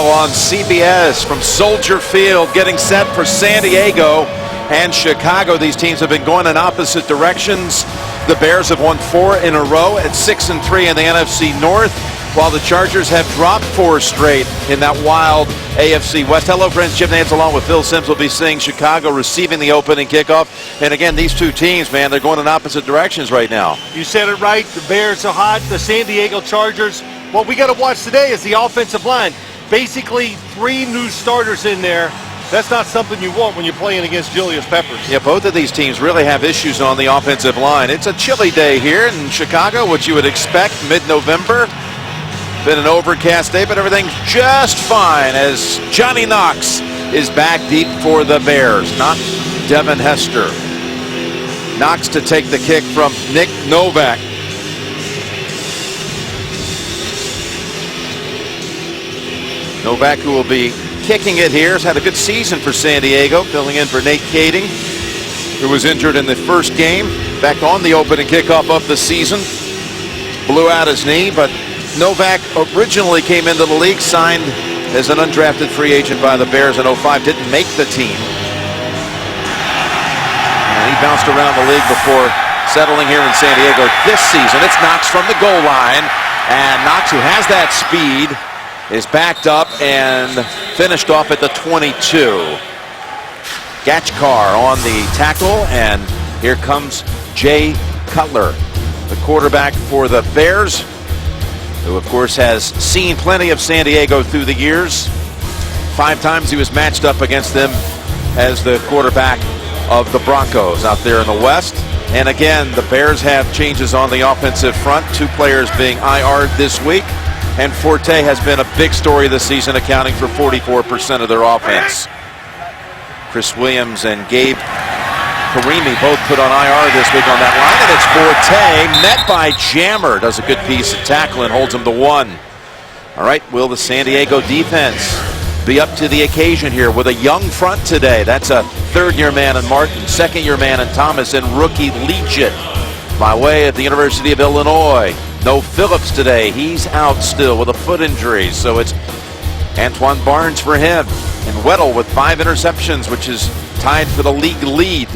now on CBS from Soldier Field, getting set for San Diego and Chicago. These teams have been going in opposite directions. The Bears have won 4 in a row at 6-3 in the NFC North, while the Chargers have dropped 4 straight in that wild AFC West. Hello, friends. Jim Nantz along with Phil Simms will be seeing Chicago receiving the opening kickoff. And again, these two teams, man, they're going in opposite directions right now. You said it right. The Bears are hot. The San Diego Chargers. What we got to watch today is the offensive line. Basically, 3 new starters in there. That's not something you want when you're playing against Julius Peppers. Yeah, both of these teams really have issues on the offensive line. It's a chilly day here in Chicago, what you would expect mid-November. Been an overcast day, but everything's just fine as Johnny Knox is back deep for the Bears, not Devin Hester. Knox to take the kick from Nick Novak. Novak, who will be kicking it here, has had a good season for San Diego, filling in for Nate Kading, who was injured in the first game. Back on the opening kickoff of the season. Blew out his knee, but Novak originally came into the league, signed as an undrafted free agent by the Bears in 05, didn't make the team. And he bounced around the league before settling here in San Diego this season. It's Knox from the goal line, and Knox, who has that speed, is backed up and finished off at the 22. Gatchkar on the tackle, and here comes Jay Cutler, the quarterback for the Bears, who of course has seen plenty of San Diego through the years. 5 times he was matched up against them as the quarterback of the Broncos out there in the West. And again, the Bears have changes on the offensive front, 2 players being IR'd this week. And Forte has been a big story this season, accounting for 44% of their offense. Chris Williams and Gabe Karimi both put on IR this week on that line. And it's Forte, met by Jammer, does a good piece of tackling, holds him to 1. All right, will the San Diego defense be up to the occasion here with a young front today? That's a 3rd-year man in Martin, 2nd-year man in Thomas, and rookie Legion by way of the University of Illinois. No Phillips today. He's out still with a foot injury. So it's Antoine Barnes for him. And Weddle with 5 interceptions, which is tied for the league lead.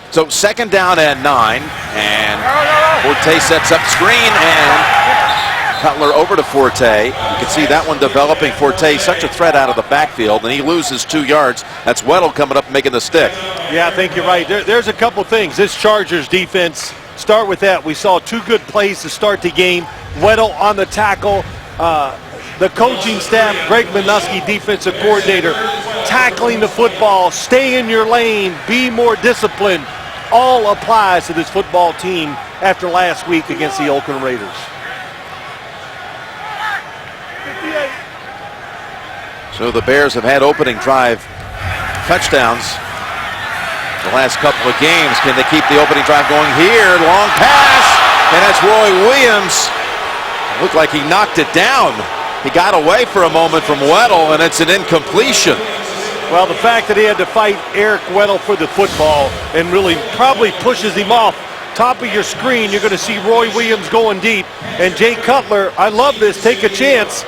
So 2nd down and 9. And Forte sets up screen, and Cutler over to Forte. You can see that one developing. Forte, such a threat out of the backfield, and he loses 2 yards. That's Weddle coming up making the stick. Yeah, I think you're right. There's a couple things. This Chargers defense, start with that. We saw 2 good plays to start the game. Weddle on the tackle. The coaching staff, Greg Minuski, defensive coordinator, tackling the football, stay in your lane, be more disciplined, all applies to this football team after last week against the Oakland Raiders. So the Bears have had opening drive touchdowns the last couple of games. Can they keep the opening drive going here? Long pass, and that's Roy Williams. Looked like he knocked it down. He got away for a moment from Weddle, and it's an incompletion. Well, the fact that he had to fight Eric Weddle for the football and really probably pushes him off. Top of your screen, you're going to see Roy Williams going deep. And Jay Cutler, I love this, take a chance.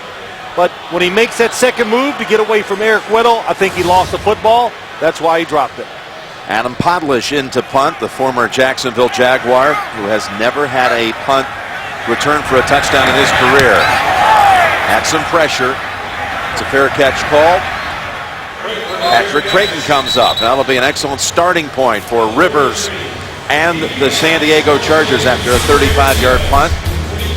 But when he makes that second move to get away from Eric Weddle, I think he lost the football. That's why he dropped it. Adam Podlish into punt, the former Jacksonville Jaguar, who has never had a punt return for a touchdown in his career. Had some pressure. It's a fair catch call. Patrick Creighton comes up. That'll be an excellent starting point for Rivers and the San Diego Chargers after a 35-yard punt.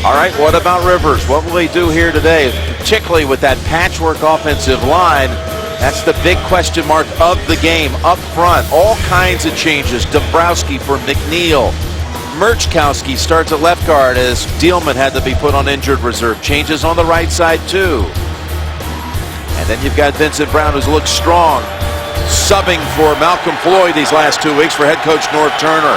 All right, what about Rivers? What will he do here today, particularly with that patchwork offensive line? That's the big question mark of the game up front. All kinds of changes. Dombrowski for McNeil. Murchkowski starts at left guard as Dielman had to be put on injured reserve. Changes on the right side too. And then you've got Vincent Brown, who's looked strong, subbing for Malcolm Floyd these last 2 weeks for head coach Norv Turner.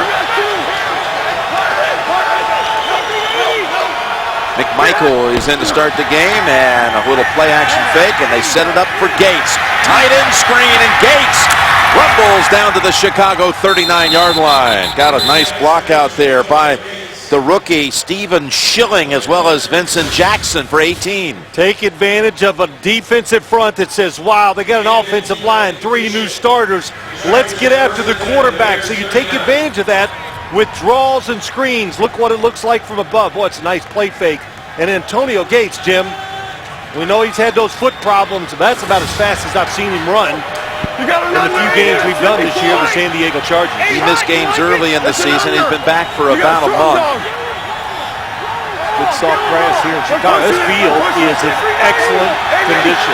McMichael is in to start the game, and a little play action fake, and they set it up for Gates. Tight end screen, and Gates rumbles down to the Chicago 39-yard line. Got a nice block out there by the rookie Stephen Schilling as well as Vincent Jackson for 18. Take advantage of a defensive front that says, wow, they got an offensive line, 3 new starters. Let's get after the quarterback. So you take advantage of that with draws and screens. Look what it looks like from above. Boy, it's a nice play fake. And Antonio Gates, Jim, we know he's had those foot problems, but that's about as fast as I've seen him run in the few games we've done this year with San Diego Chargers. He missed games early in the season. He's been back for about a month. Good soft grass here in Chicago. This field is in excellent condition.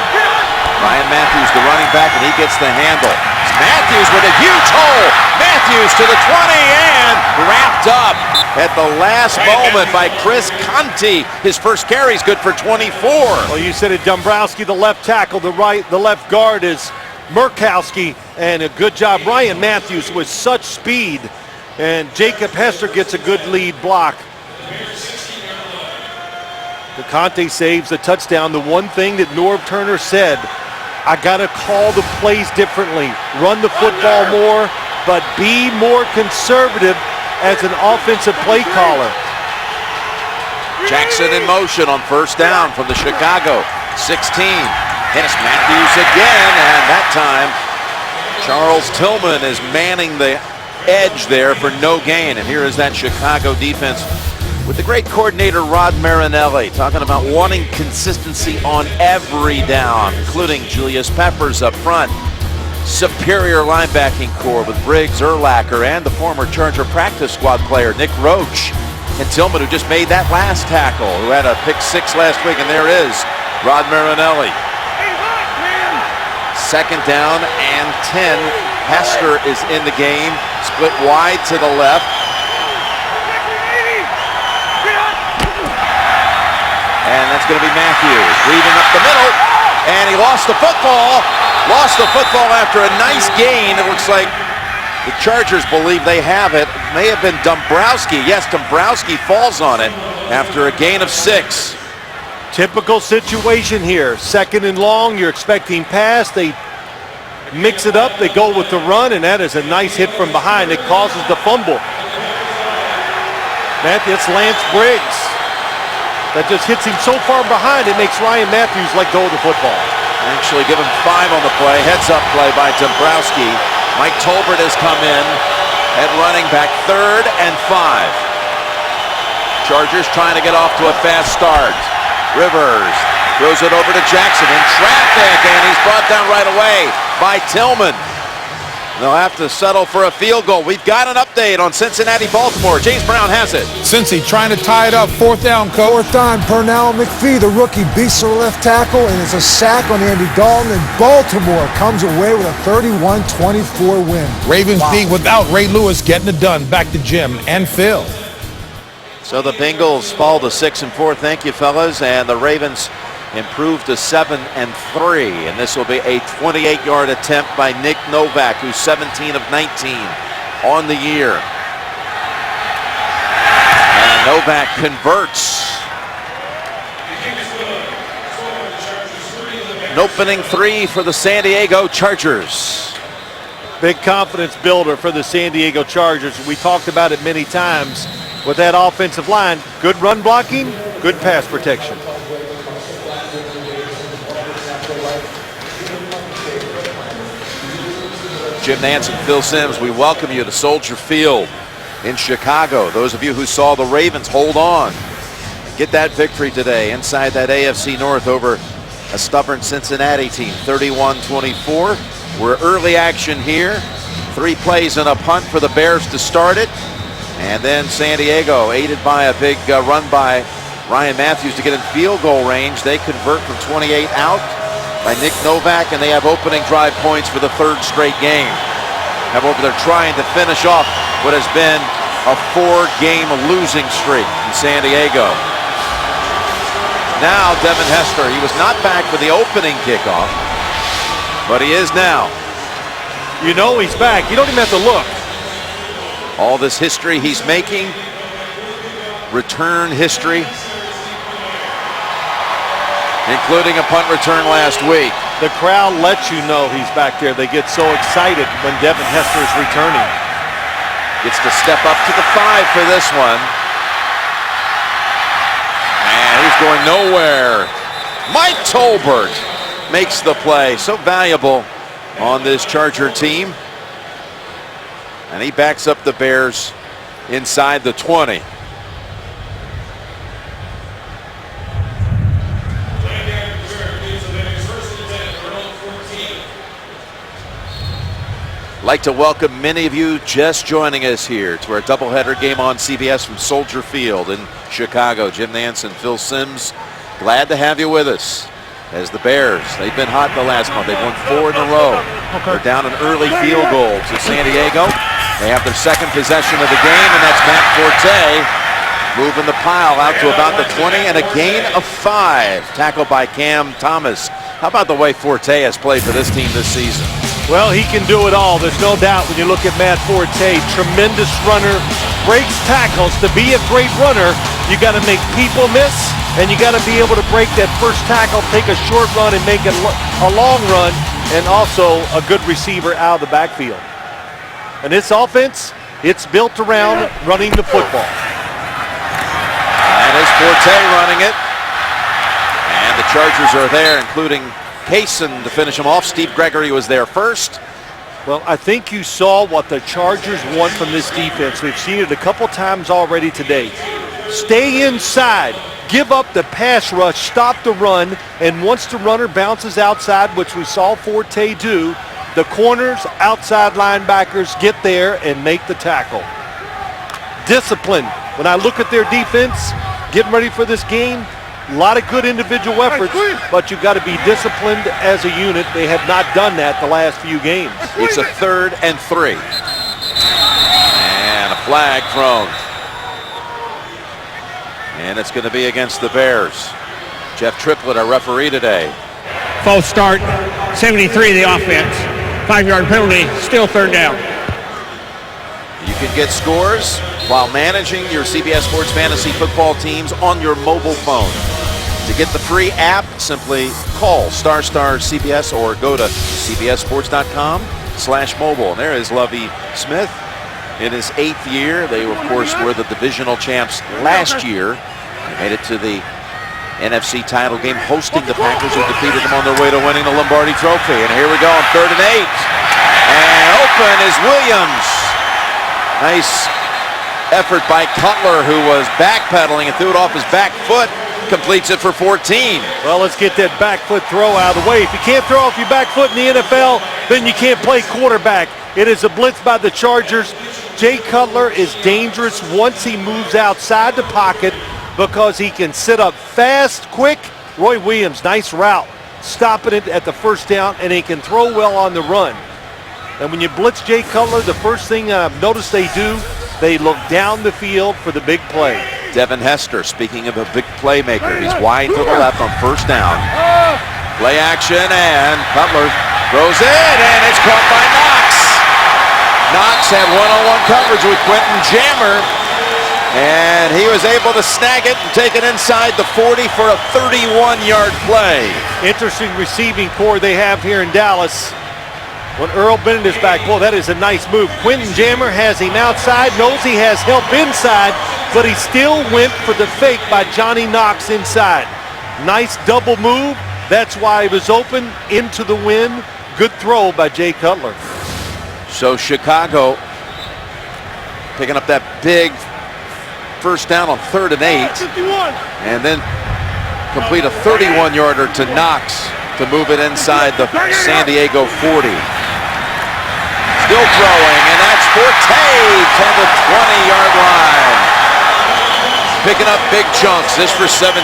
Ryan Matthews, the running back, and he gets the handle. Matthews with a huge hole. Matthews to the 20 and wrapped up at the last moment by Chris Conti. His first carry is good for 24. Well, you said it, Dombrowski, the left tackle, the left guard is Murkowski, and a good job. Ryan Matthews with such speed, and Jacob Hester gets a good lead block. The Conte saves the touchdown. The one thing that Norv Turner said, I got to call the plays differently, run the football more, but be more conservative as an offensive play caller. Jackson in motion on first down from the Chicago 16. Dennis Matthews again, and that time Charles Tillman is manning the edge there for no gain. And here is that Chicago defense with the great coordinator Rod Marinelli talking about wanting consistency on every down, including Julius Peppers up front. Superior linebacking core with Briggs, Urlacher, and the former Charger practice squad player Nick Roach. And Tillman, who just made that last tackle, who had a pick 6 last week, and there is Rod Marinelli. Second down and 10. Hester is in the game, split wide to the left. And that's going to be Matthews weaving up the middle, and he lost the football. Lost the football after a nice gain. It looks like the Chargers believe they have it. May have been Dombrowski. Yes, Dombrowski falls on it after a gain of 6. Typical situation here. Second and long, you're expecting pass. They mix it up, they go with the run, and that is a nice hit from behind. It causes the fumble. That's Lance Briggs. That just hits him so far behind, it makes Ryan Matthews let go of the football. Actually give him 5 on the play. Heads up play by Dombrowski. Mike Tolbert has come in at running back, 3rd and 5. Chargers trying to get off to a fast start. Rivers throws it over to Jackson in traffic, and he's brought down right away by Tillman. They'll have to settle for a field goal. We've got an update on Cincinnati-Baltimore. James Brown has it. Cincy trying to tie it up. 4th down, coach. 4th down. Pernell McPhee, the rookie, beats the left tackle, and it's a sack on Andy Dalton, and Baltimore comes away with a 31-24 win. Ravens D without Ray Lewis getting it done. Back to Jim and Phil. So the Bengals fall to 6-4. Thank you, fellas. And the Ravens improve to 7-3. And this will be a 28-yard attempt by Nick Novak, who's 17 of 19 on the year. And Novak converts. An opening 3 for the San Diego Chargers. Big confidence builder for the San Diego Chargers. We talked about it many times with that offensive line. Good run blocking, good pass protection. Jim Nance and Phil Simms, we welcome you to Soldier Field in Chicago. Those of you who saw the Ravens hold on, get that victory today inside that AFC North over a stubborn Cincinnati team, 31-24. We're early action here. 3 plays and a punt for the Bears to start it. And then San Diego, aided by a big run by Ryan Matthews to get in field goal range. They convert from 28 out by Nick Novak, and they have opening drive points for the 3rd straight game. However, they're trying to finish off what has been a 4-game losing streak in San Diego. Now Devin Hester, he was not back for the opening kickoff, but he is now. You know he's back. You don't even have to look. All this history he's making, return history, including a punt return last week. The crowd lets you know he's back there. They get so excited when Devin Hester is returning. Gets to step up to the 5 for this one. going nowhere. Mike Tolbert makes the play. So valuable on this Charger team. And he backs up the Bears inside the 20. Like to welcome many of you just joining us here to our doubleheader game on CBS from Soldier Field in Chicago. Jim Nance and Phil Simms, glad to have you with us. As the Bears, they've been hot the last month. They've won 4 in a row. They're down an early field goal to San Diego. They have their second possession of the game, and that's Matt Forte moving the pile out to about the 20 and a gain of 5. Tackled by Cam Thomas. How about the way Forte has played for this team this season? Well, he can do it all. There's no doubt when you look at Matt Forte. Tremendous runner, breaks tackles. To be a great runner, you got to make people miss, and you got to be able to break that first tackle, take a short run, and make it a long run, and also a good receiver out of the backfield. And this offense, it's built around running the football. That is Forte running it. And the Chargers are there, including Kaysen to finish him off. Steve Gregory was there first. Well, I think you saw what the Chargers want from this defense. We've seen it a couple times already today. Stay inside, give up the pass rush, stop the run, and once the runner bounces outside, which we saw Forte do, the corners, outside linebackers get there and make the tackle. Discipline. When I look at their defense, getting ready for this game, a lot of good individual efforts, but you've got to be disciplined as a unit. They have not done that the last few games. It's a 3rd and 3. And a flag thrown. And it's going to be against the Bears. Jeff Triplett, our referee today. False start, 73 the offense. 5-yard penalty, still 3rd down. You can get scores while managing your CBS Sports Fantasy Football teams on your mobile phone. To get the free app, simply call *CBS or go to cbssports.com/mobile. And there is Lovie Smith in his 8th year. They, of course, were the divisional champs last year. They made it to the NFC title game, hosting the Packers, who defeated them on their way to winning the Lombardi Trophy. And here we go on 3rd and 8. And open is Williams. Nice effort by Cutler, who was backpedaling and threw it off his back foot. Completes it for 14. Well, let's get that back foot throw out of the way. If you can't throw off your back foot in the NFL, then you can't play quarterback. It is a blitz by the Chargers. Jay Cutler is dangerous once he moves outside the pocket because he can sit up fast, quick. Roy Williams, nice route, stopping it at the first down, and he can throw well on the run. And when you blitz Jay Cutler, the first thing I've noticed they do, they look down the field for the big play. Devin Hester, speaking of a big playmaker, he's wide to the left on 1st down. Play action, and Cutler throws it, and it's caught by Knox. Knox had one-on-one coverage with Quentin Jammer, and he was able to snag it and take it inside the 40 for a 31-yard play. Interesting receiving core they have here in Dallas. When Earl Bennett is back, well, that is a nice move. Quentin Jammer has him outside, knows he has help inside, but he still went for the fake by Johnny Knox inside. Nice double move. That's why he was open into the wind. Good throw by Jay Cutler. So Chicago picking up that big 1st down on 3rd and 8. And then complete a 31-yarder to Knox to move it inside the San Diego 40. Still throwing, and that's Forte to the 20-yard line. Picking up big chunks, this for 17.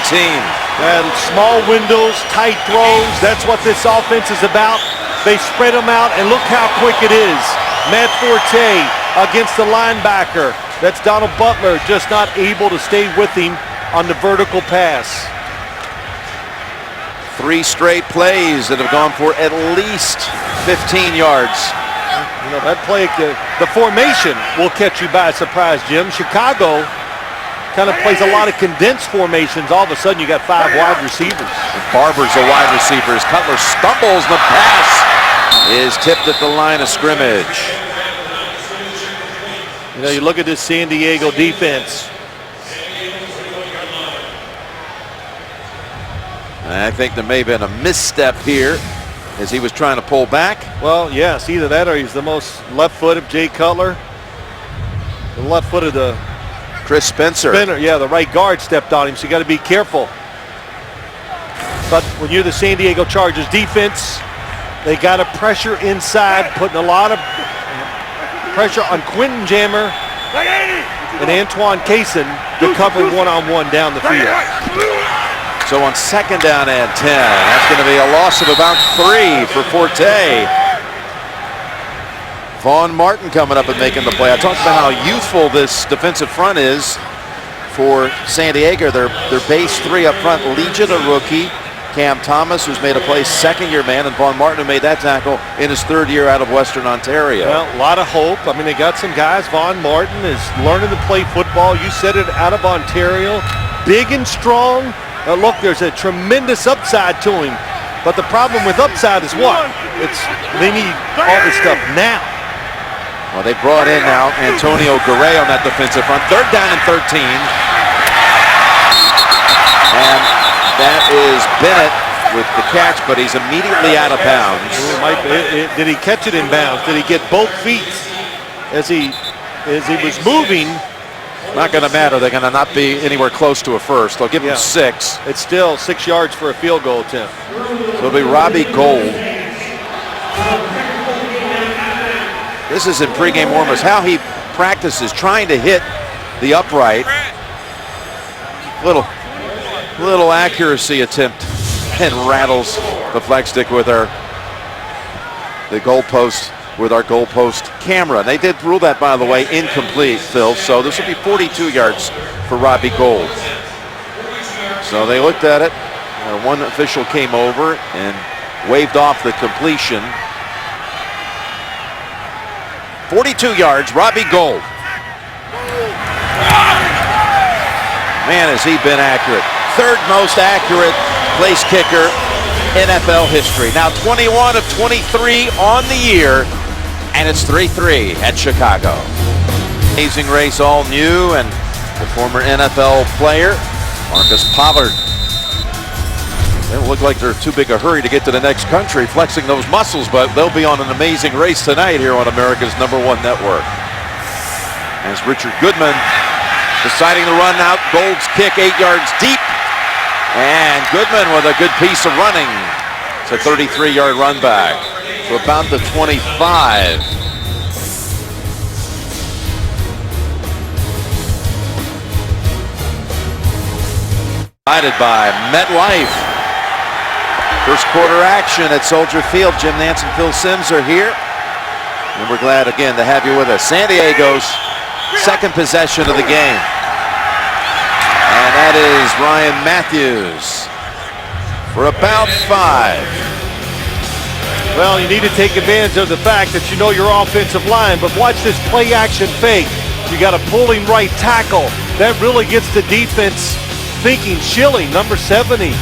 And small windows, tight throws, that's what this offense is about. They spread them out, and look how quick it is. Matt Forte against the linebacker. That's Donald Butler, just not able to stay with him on the vertical pass. 3 straight plays that have gone for at least 15 yards. You know, that play, the formation will catch you by surprise, Jim. Chicago kind of plays a lot of condensed formations. All of a sudden, you got 5 wide receivers. Barber's a wide receiver. As Cutler stumbles, the pass is tipped at the line of scrimmage. You know, you look at this San Diego defense. I think there may have been a misstep here as he was trying to pull back. Well, yes, either that or he's the most left-footed Jay Cutler. The left-footed Chris Spencer. Yeah, the right guard stepped on him, so you got to be careful. But when you're the San Diego Chargers defense, they got to pressure inside, putting a lot of pressure on Quentin Jammer and Antoine Cason to cover one-on-one down the field. So on 2nd down and 10, that's going to be a loss of about 3 for Forte. Vaughn Martin coming up and making the play. I talked about how youthful this defensive front is for San Diego. Their base 3 up front, Legion, a rookie. Cam Thomas, who's made a play, 2nd-year man, and Vaughn Martin, who made that tackle in his 3rd year out of Western Ontario. Well, a lot of hope. I mean, they got some guys. Vaughn Martin is learning to play football. You said it, out of Ontario. Big and strong. Look, there's a tremendous upside to him. But the problem with upside is what? They need all this stuff now. Well, they brought in now Antonio Garay on that defensive front. 3rd down and 13. And that is Bennett with the catch, but he's immediately out of bounds. Did he catch it in bounds? Did he get both feet as he was moving? Not going to matter. They're going to not be anywhere close to a first. They'll give him 6. It's still 6 yards for a field goal attempt. So it'll be Robbie Gold. This is in pregame warm-ups. How he practices trying to hit the upright. Little accuracy attempt and rattles the flag stick with the goalpost with our goalpost camera. They did rule that, by the way, incomplete, Phil. So this will be 42 yards for Robbie Gold. So they looked at it. One official came over and waved off the completion. 42 yards, Robbie Gold. Man, has he been accurate. 3rd most accurate place kicker NFL history. Now 21 of 23 on the year, and it's 3-3 at Chicago. Amazing Race, all new, and the former NFL player, Marcus Pollard. They don't look like they're too big a hurry to get to the next country, flexing those muscles, but they'll be on an Amazing Race tonight here on America's #1 network. As Richard Goodman deciding to run out, Gold's kick 8 yards deep, and Goodman with a good piece of running. It's a 33-yard run back to about the 25. Guided by MetLife. First quarter action at Soldier Field. Jim Nance and Phil Simms are here. And we're glad again to have you with us. San Diego's 2nd possession of the game. And that is Ryan Matthews for about 5. Well, you need to take advantage of the fact that you know your offensive line, but watch this play action fake. You got a pulling right tackle. That really gets the defense thinking. Schilling, number 70,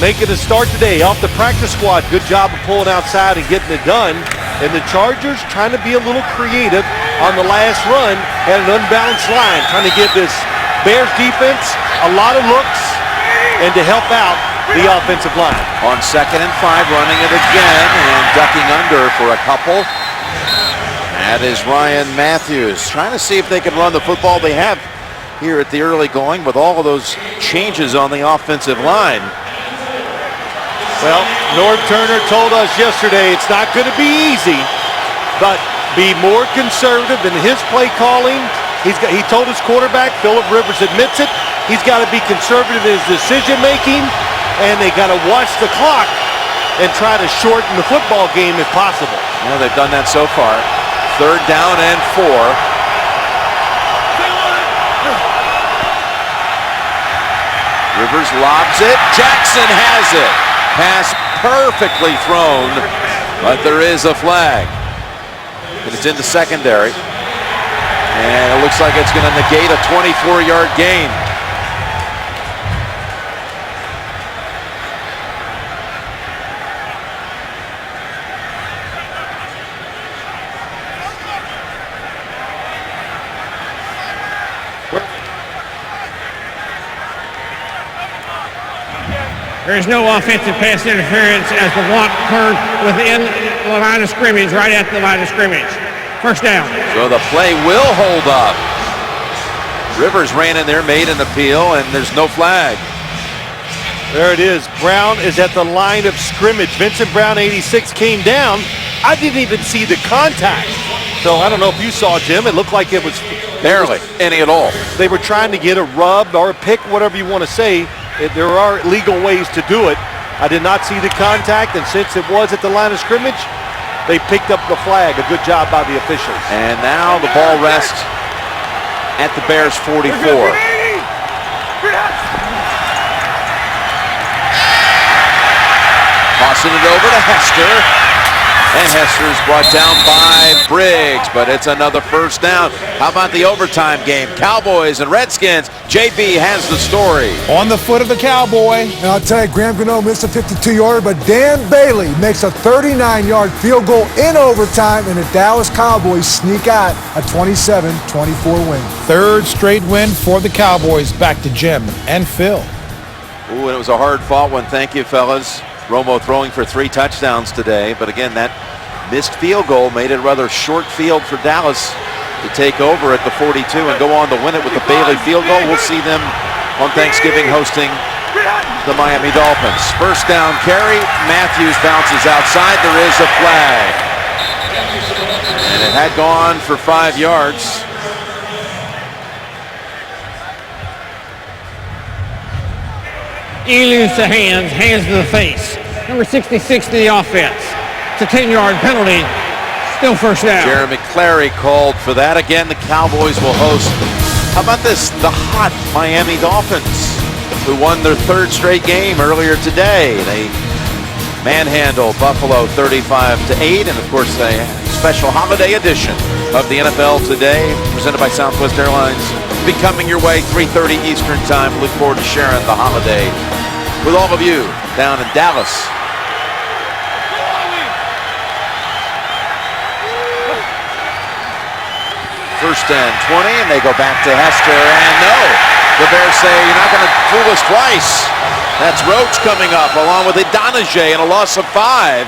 making a start today off the practice squad. Good job of pulling outside and getting it done. And the Chargers trying to be a little creative on the last run, had an unbalanced line, trying to give this Bears defense a lot of looks and to help out the offensive line. On 2nd and 5, running it again and ducking under for a couple. That is Ryan Matthews trying to see if they can run the football. They have here at the early going with all of those changes on the offensive line. Well, Norv Turner told us yesterday it's not going to be easy, but be more conservative in his play calling. He told his quarterback, Phillip Rivers admits it, he's got to be conservative in his decision making, and they got to watch the clock and try to shorten the football game if possible. Yeah, they've done that so far. 3rd down and 4. Rivers lobs it. Jackson has it. Pass perfectly thrown, but there is a flag. And it's in the secondary. And it looks like it's going to negate a 24-yard gain. There is no offensive pass interference as the block occurred within the line of scrimmage, right at the line of scrimmage. First down. So the play will hold up. Rivers ran in there, made an appeal, and there's no flag. There it is. Brown is at the line of scrimmage. Vincent Brown, 86, came down. I didn't even see the contact. So I don't know if you saw, Jim. It looked like it was Barely any at all. They were trying to get a rub or a pick, whatever you want to say. There are legal ways to do it. I did not see the contact, and since it was at the line of scrimmage, they picked up the flag. A good job by the officials. And now the ball rests at the Bears 44. Tossing it over to Hester. And Hester's brought down by Briggs, but it's another first down. How about the overtime game? Cowboys and Redskins. JB has the story. On the foot of the Cowboy. And I'll tell you, Graham Gano missed a 52-yarder, but Dan Bailey makes a 39-yard field goal in overtime, and the Dallas Cowboys sneak out a 27-24 win. Third straight win for the Cowboys. Back to Jim and Phil. Ooh, and it was a hard-fought one. Thank you, fellas. Romo throwing for 3 touchdowns today, but again, that missed field goal made it a rather short field for Dallas to take over at the 42 and go on to win it with the Bailey field goal. We'll see them on Thanksgiving hosting the Miami Dolphins. First down carry. Matthews bounces outside. There is a flag. And it had gone for 5 yards. You lose the hands to the face. Number 66 to the offense. It's a 10-yard penalty. Still first down. Jeremy Clary called for that. Again, the Cowboys will host, how about this, the hot Miami Dolphins, who won their 3rd straight game earlier today. They manhandled Buffalo 35-8, and of course a special holiday edition of the NFL Today, presented by Southwest Airlines, be coming your way 3:30 Eastern Time. Look forward to sharing the holiday with all of you down in Dallas. First and 20, and they go back to Hester, and no. The Bears say, you're not going to fool us twice. That's Roach coming up, along with Idonije, and a loss of 5.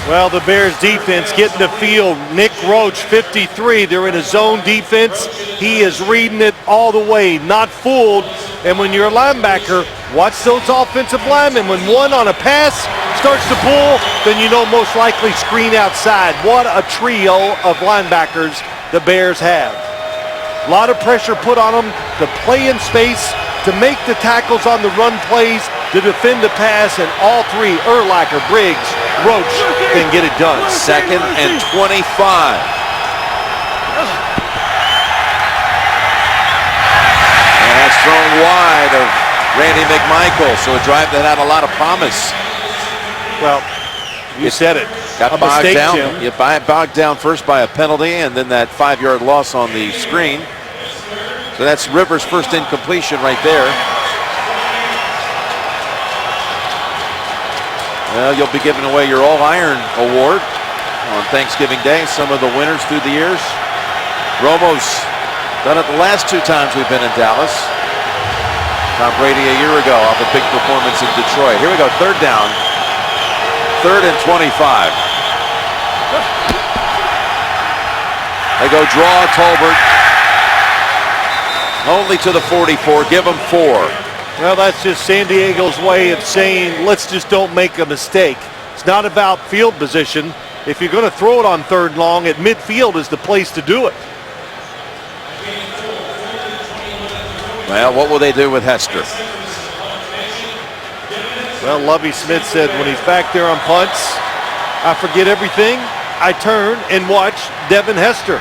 Well, the Bears defense getting the field. Nick Roach, 53. They're in a zone defense. He is reading it all the way, not fooled. And when you're a linebacker, watch those offensive linemen. When one on a pass starts to pull, then you know most likely screen outside. What a trio of linebackers the Bears have. A lot of pressure put on them to play in space, to make the tackles on the run plays, to defend the pass, and all three, Urlacher, Briggs, Roach, can get it done. 2nd and 25. And that's thrown wide of Randy McMichael, so a drive that had a lot of promise. Well, you said it. Got A bogged mistake, down. Jim. You bogged down first by a penalty, and then that 5-yard loss on the screen. So that's Rivers' first incompletion right there. Well, you'll be giving away your All-Iron Award on Thanksgiving Day. Some of the winners through the years. Romo's done it the last 2 times we've been in Dallas. Tom Brady a year ago off a big performance in Detroit. Here we go, 3rd down. 3rd and 25. They go draw Tolbert. Only to the 44. Give them 4. Well, that's just San Diego's way of saying, let's just don't make a mistake. It's not about field position. If you're going to throw it on 3rd and long, at midfield is the place to do it. Well, what will they do with Hester? Well, Lovie Smith said when he's back there on punts, I forget everything. I turn and watch Devin Hester.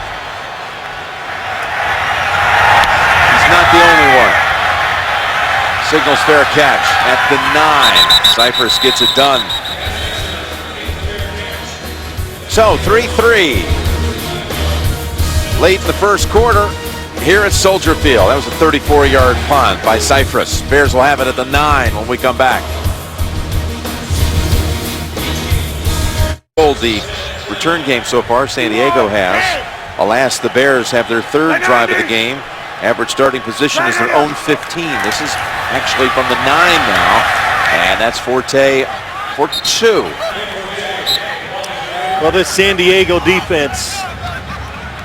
He's not the only one. Signals fair catch at the 9. Cypress gets it done. So 3-3. Late in the first quarter here at Soldier Field. That was a 34-yard punt by Cypress. Bears will have it at the 9 when we come back. The return game so far, San Diego has. Alas, the Bears have their 3rd drive of the game. Average starting position is their own 15. This is actually from the 9 now. And that's Forte for 2. Well, this San Diego defense,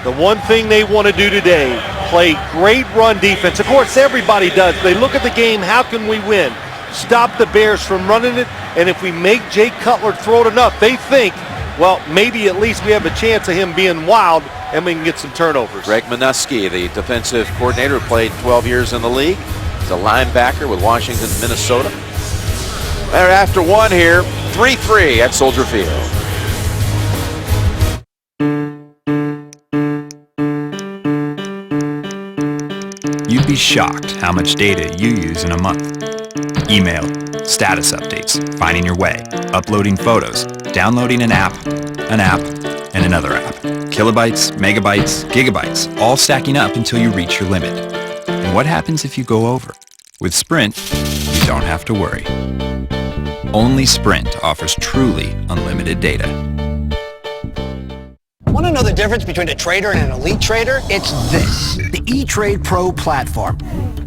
the one thing they want to do today, play great run defense. Of course, everybody does. They look at the game, how can we win? Stop the Bears from running it, and if we make Jay Cutler throw it enough, they think, well, maybe at least we have a chance of him being wild and we can get some turnovers. Greg Minuski, the defensive coordinator, played 12 years in the league. He's a linebacker with Washington, Minnesota. They're after 1 here, 3-3 at Soldier Field. You'd be shocked how much data you use in a month. Email, status updates, finding your way, uploading photos, downloading an app, and another app. Kilobytes, megabytes, gigabytes, all stacking up until you reach your limit. And what happens if you go over? With Sprint, you don't have to worry. Only Sprint offers truly unlimited data. Want to know the difference between a trader and an elite trader? It's this, the E-Trade Pro platform.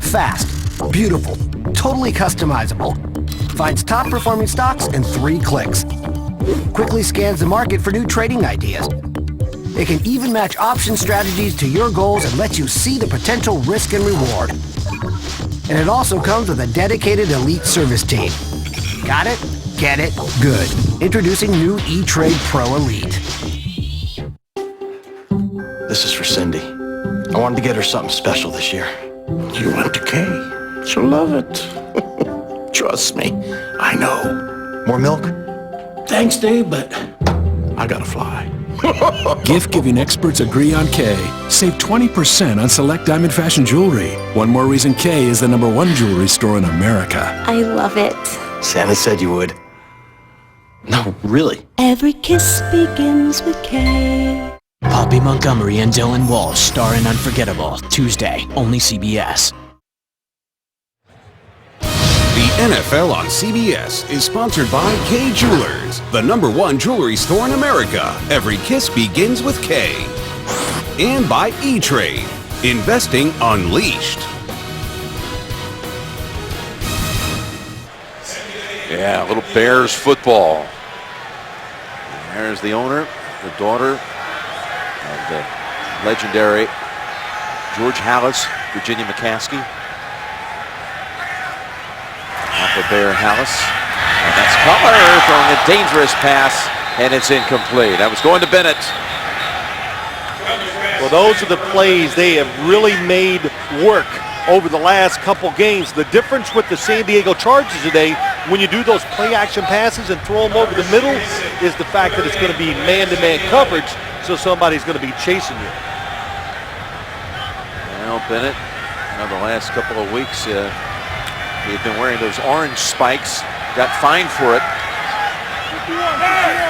Fast, beautiful, totally customizable. Finds top performing stocks in 3 clicks. Quickly scans the market for new trading ideas. It can even match option strategies to your goals and lets you see the potential risk and reward. And it also comes with a dedicated elite service team. Got it? Get it? Good. Introducing new E-Trade Pro Elite. This is for Cindy. I wanted to get her something special this year. You went to Kay. She'll love it. Trust me, I know. More milk? Thanks, Dave, but I gotta fly. Gift-giving experts agree on Kay. Save 20% on select diamond fashion jewelry. One more reason Kay is the #1 jewelry store in America. I love it. Santa said you would. No, really. Every kiss begins with K. Poppy Montgomery and Dylan Walsh star in Unforgettable, Tuesday, only CBS. The NFL on CBS is sponsored by Kay Jewelers, the #1 jewelry store in America. Every kiss begins with Kay. And by E-Trade, investing unleashed. Yeah, a little Bears football. There's the owner, the daughter of the legendary George Halas, Virginia McCaskey. Off of Bear Halas. And that's Cutler throwing a dangerous pass, and it's incomplete. That was going to Bennett. Well, those are the plays they have really made work over the last couple games. The difference with the San Diego Chargers today, when you do those play-action passes and throw them over the middle, is the fact that it's going to be man-to-man coverage, so somebody's going to be chasing you. Well, Bennett, the last couple of weeks, he'd been wearing those orange spikes, got fined for it.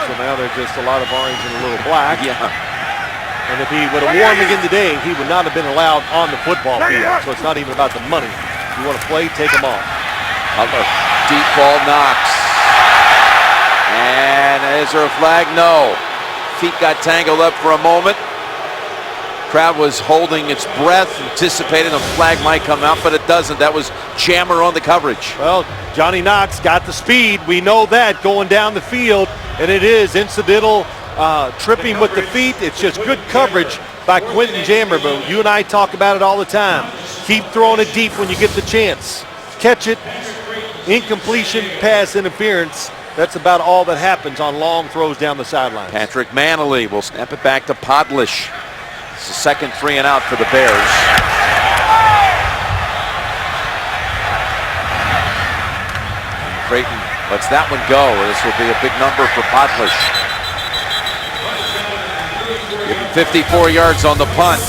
So now there's just a lot of orange and a little black. Yeah. And if he would have worn them again today, he would not have been allowed on the football field. So it's not even about the money. You want to play, take them off. Cutler, deep ball knocks. And is there a flag? No. Feet got tangled up for a moment. Crowd was holding its breath, anticipating a flag might come out, but it doesn't. That was Jammer on the coverage. Well, Johnny Knox got the speed. We know that going down the field, and it is incidental tripping with the feet. It's just good coverage by Quentin Jammer, but you and I talk about it all the time. Keep throwing it deep when you get the chance. Catch it, incompletion, pass interference. That's about all that happens on long throws down the sideline. Patrick Manley will snap it back to Podlish. It's the second 3 and out for the Bears. Creighton lets that one go. This will be a big number for Podlish. Give him 54 yards on the punt.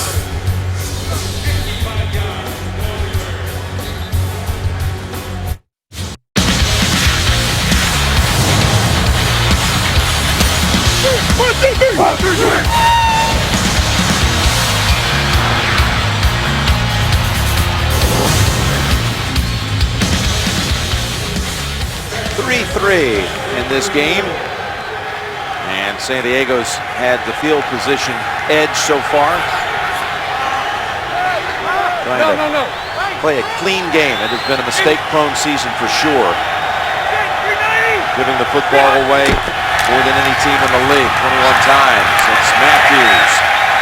Three in this game, and San Diego's had the field position edge so far. play a clean game. It has been a mistake-prone season for sure. Giving the football away more than any team in the league, 21 times. It's Matthews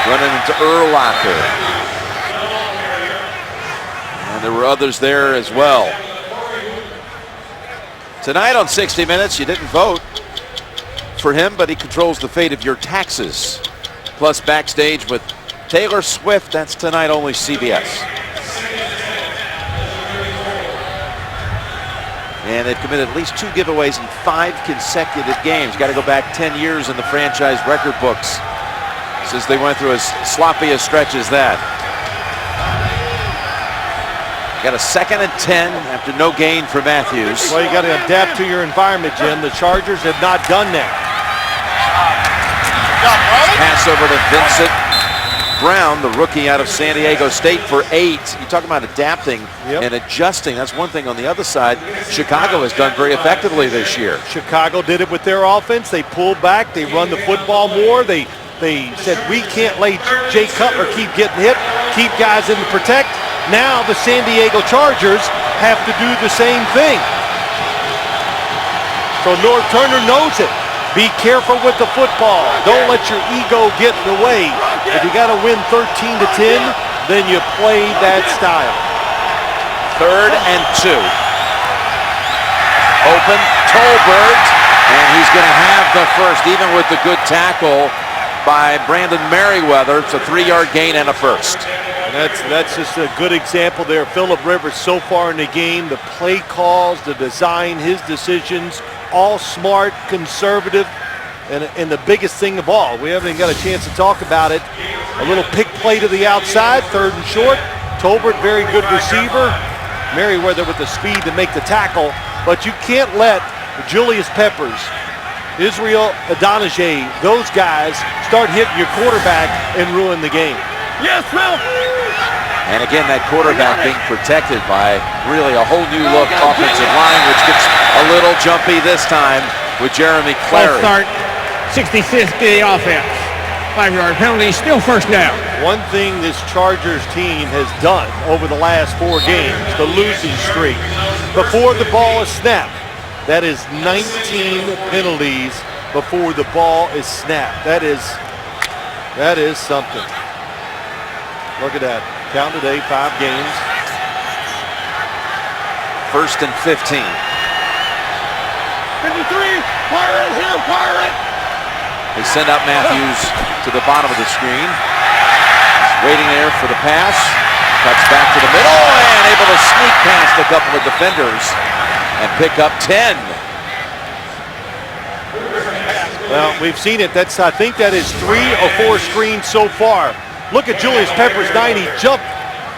running into Urlacher. And there were others there as well. Tonight on 60 Minutes, you didn't vote for him, but he controls the fate of your taxes. Plus backstage with Taylor Swift. That's tonight only CBS. And they've committed at least 2 giveaways in 5 consecutive games. Got to go back 10 years in the franchise record books since they went through as sloppy a stretch as that. Got a 2nd and 10 after no gain for Matthews. Well, you got to adapt to your environment, Jim. The Chargers have not done that. Pass over to Vincent Brown, the rookie out of San Diego State for 8. You talk about adapting and adjusting. That's one thing. On the other side, Chicago has done very effectively this year. Chicago did it with their offense. They pulled back. They run the football more. They said, we can't let Jay Cutler keep getting hit, keep guys in the protect. Now the San Diego Chargers have to do the same thing. So Norv Turner knows it. Be careful with the football. Don't let your ego get in the way. If you got to win 13-10, then you play that style. 3rd and 2. Open, Tolbert, and he's going to have the first, even with the good tackle by Brandon Merriweather. It's a 3-yard gain and a first. That's just a good example there. Phillip Rivers so far in the game, the play calls, the design, his decisions, all smart, conservative, and the biggest thing of all, we haven't even got a chance to talk about it, a little pick play to the outside, 3rd and short. Tolbert, very good receiver. Merriweather with the speed to make the tackle, but you can't let Julius Peppers, Israel Adonijah, those guys start hitting your quarterback and ruin the game. Yes, Phil. And again, that quarterback being protected by really a whole new look offensive line, which gets a little jumpy this time with Jeremy Clary. Start, 66 to the offense. 5-yard penalty, still first down. One thing this Chargers team has done over the last 4 games, the losing streak, before the ball is snapped, that is 19 penalties before the ball is snapped. That is something. Look at that. Count today, 5 games. 1st and 15. 53, fire it here, fire it. They send out Matthews to the bottom of the screen. He's waiting there for the pass. Cuts back to the middle and able to sneak past a couple of defenders and pick up 10. Well, we've seen it. I think that is 3 or 4 screens so far. Look at Julius Peppers, 9. He jumped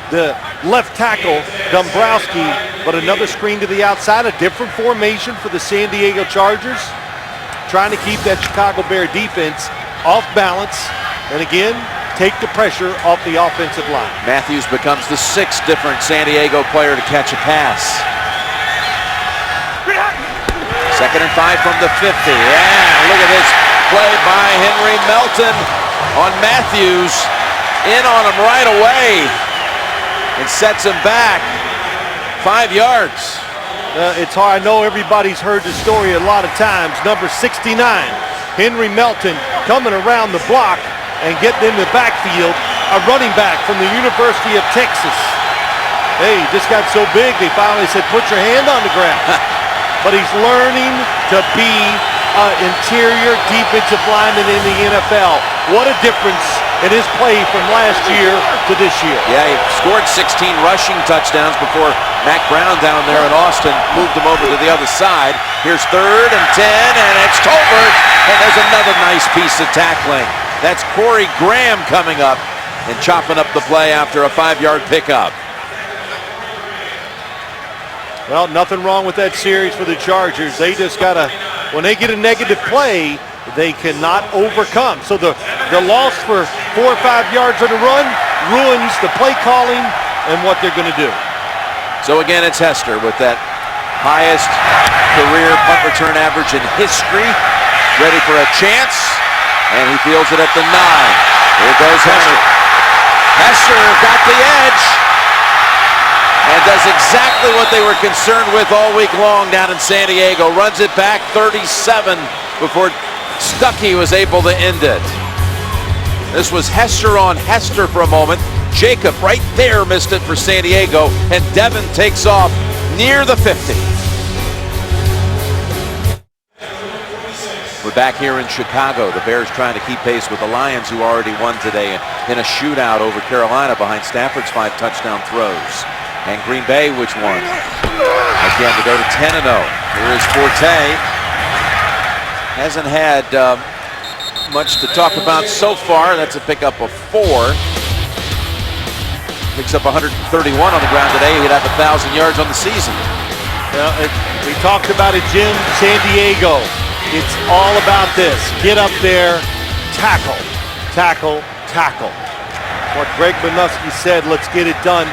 the left tackle, Dombrowski, but another screen to the outside, a different formation for the San Diego Chargers, trying to keep that Chicago Bear defense off balance, and again, take the pressure off the offensive line. Matthews becomes the 6th different San Diego player to catch a pass. 2nd and 5 from the 50. Yeah, look at this play by Henry Melton on Matthews. In on him right away and sets him back 5 yards. It's hard. I know everybody's heard the story a lot of times. Number 69, Henry Melton, coming around the block and getting in the backfield, a running back from the University of Texas. Hey, just got so big they finally said, put your hand on the ground. But he's learning to be an interior defensive lineman in the NFL. What a difference in his play from last year to this year. Yeah, he scored 16 rushing touchdowns before Mac Brown down there in Austin moved him over to the other side. Here's 3rd and 10, and it's Tolbert, and there's another nice piece of tackling. That's Corey Graham coming up and chopping up the play after a 5-yard pickup. Well, nothing wrong with that series for the Chargers. They just got to, when they get a negative play, they cannot overcome. So the loss for 4 or 5 yards on the run ruins the play calling and what they're going to do. So again, it's Hester with that highest career punt return average in history. Ready for a chance, and he fields it at the 9. Here goes Hester. Hester got the edge, and does exactly what they were concerned with all week long down in San Diego. Runs it back 37 before Stuckey was able to end it. This was Hester on Hester for a moment. Jacob right there missed it for San Diego, and Devin takes off near the 50. We're back here in Chicago. The Bears trying to keep pace with the Lions, who already won today in a shootout over Carolina behind Stafford's 5 touchdown throws. And Green Bay, which won again to go to 10-0. Here is Forte. Hasn't had much to talk about so far. That's a pickup of 4. Picks up 131 on the ground today. He'd have 1,000 yards on the season. Well, we talked about it, Jim. San Diego. It's all about this. Get up there, tackle, tackle, tackle. What Greg Manusky said, let's get it done.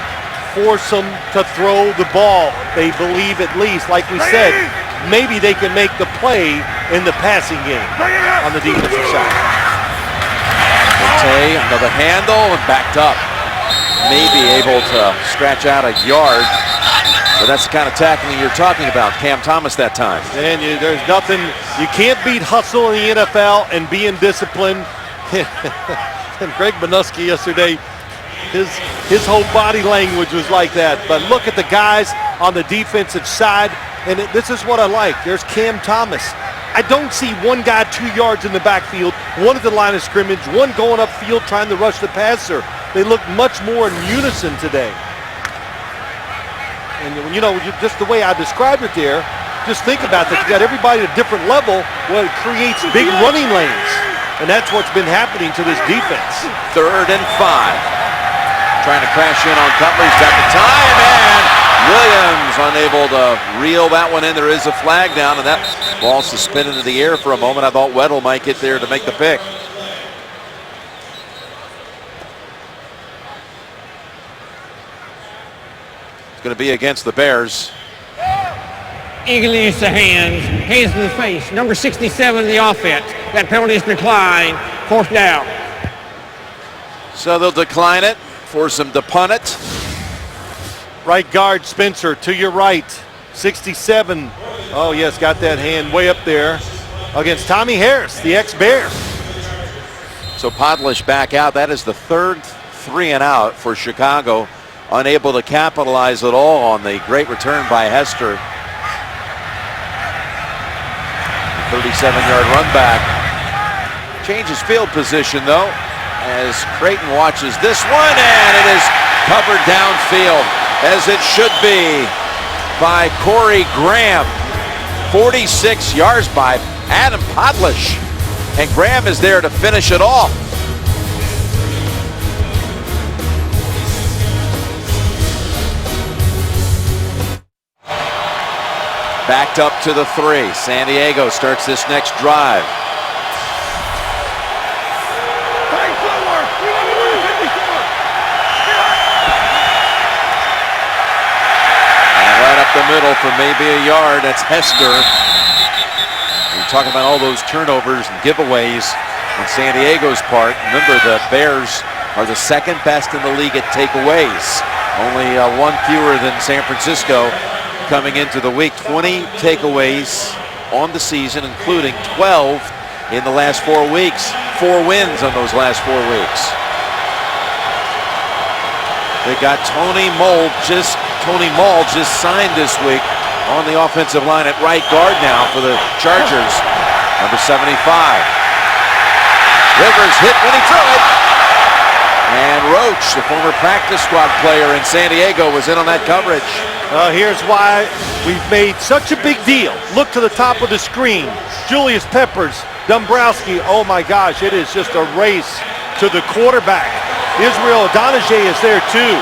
Force them to throw the ball. They believe at least, like we said, maybe they can make the play in the passing game on the defensive side. Forte, another handle and backed up. Maybe able to scratch out a yard. So that's the kind of tackling you're talking about. Cam Thomas that time. And there's nothing, you can't beat hustle in the NFL and being disciplined. And Greg Manusky yesterday, his whole body language was like that. But look at the guys on the defensive side, and this is what I like. There's Cam Thomas. I don't see one guy 2 yards in the backfield, one at the line of scrimmage, one going upfield trying to rush the passer. They look much more in unison today. And you know, just the way I described it there, just think about that. You got everybody at a different level. Well, it creates big running lanes. And that's what's been happening to this defense. 3rd and 5. Trying to crash in on Cutler. He's got the time, and Williams unable to reel that one in. There is a flag down, and that ball suspended in the air for a moment. I thought Weddle might get there to make the pick. Going to be against the Bears. Eagerly use the hands to the face. Number 67 in the offense. That penalty is declined. 4th down. So they'll decline it, force him to punt it. Right guard Spencer to your right. 67. Oh yes, got that hand way up there against Tommy Harris, the ex-Bear. So Podlish back out. That is the 3rd 3 and out for Chicago. Unable to capitalize at all on the great return by Hester. 37-yard run back. Changes field position, though, as Creighton watches this one, and it is covered downfield, as it should be, by Corey Graham. 46 yards by Adam Podlish, and Graham is there to finish it off. Backed up to the 3. San Diego starts this next drive. And right up the middle for maybe a yard. That's Hester. We're talking about all those turnovers and giveaways on San Diego's part. Remember, the Bears are the 2nd best in the league at takeaways. Only 1 fewer than San Francisco. Coming into the week, 20 takeaways on the season, including 12 in the last 4 weeks. 4 wins on those last 4 weeks. They got Tony Moll just signed this week on the offensive line at right guard now for the Chargers. Number 75. Rivers hit when he threw it. And Roach, the former practice squad player in San Diego, was in on that coverage. Here's why we've made such a big deal. Look to the top of the screen. Julius Peppers, Dombrowski. Oh my gosh, it is just a race to the quarterback. Israel Adonijah is there too.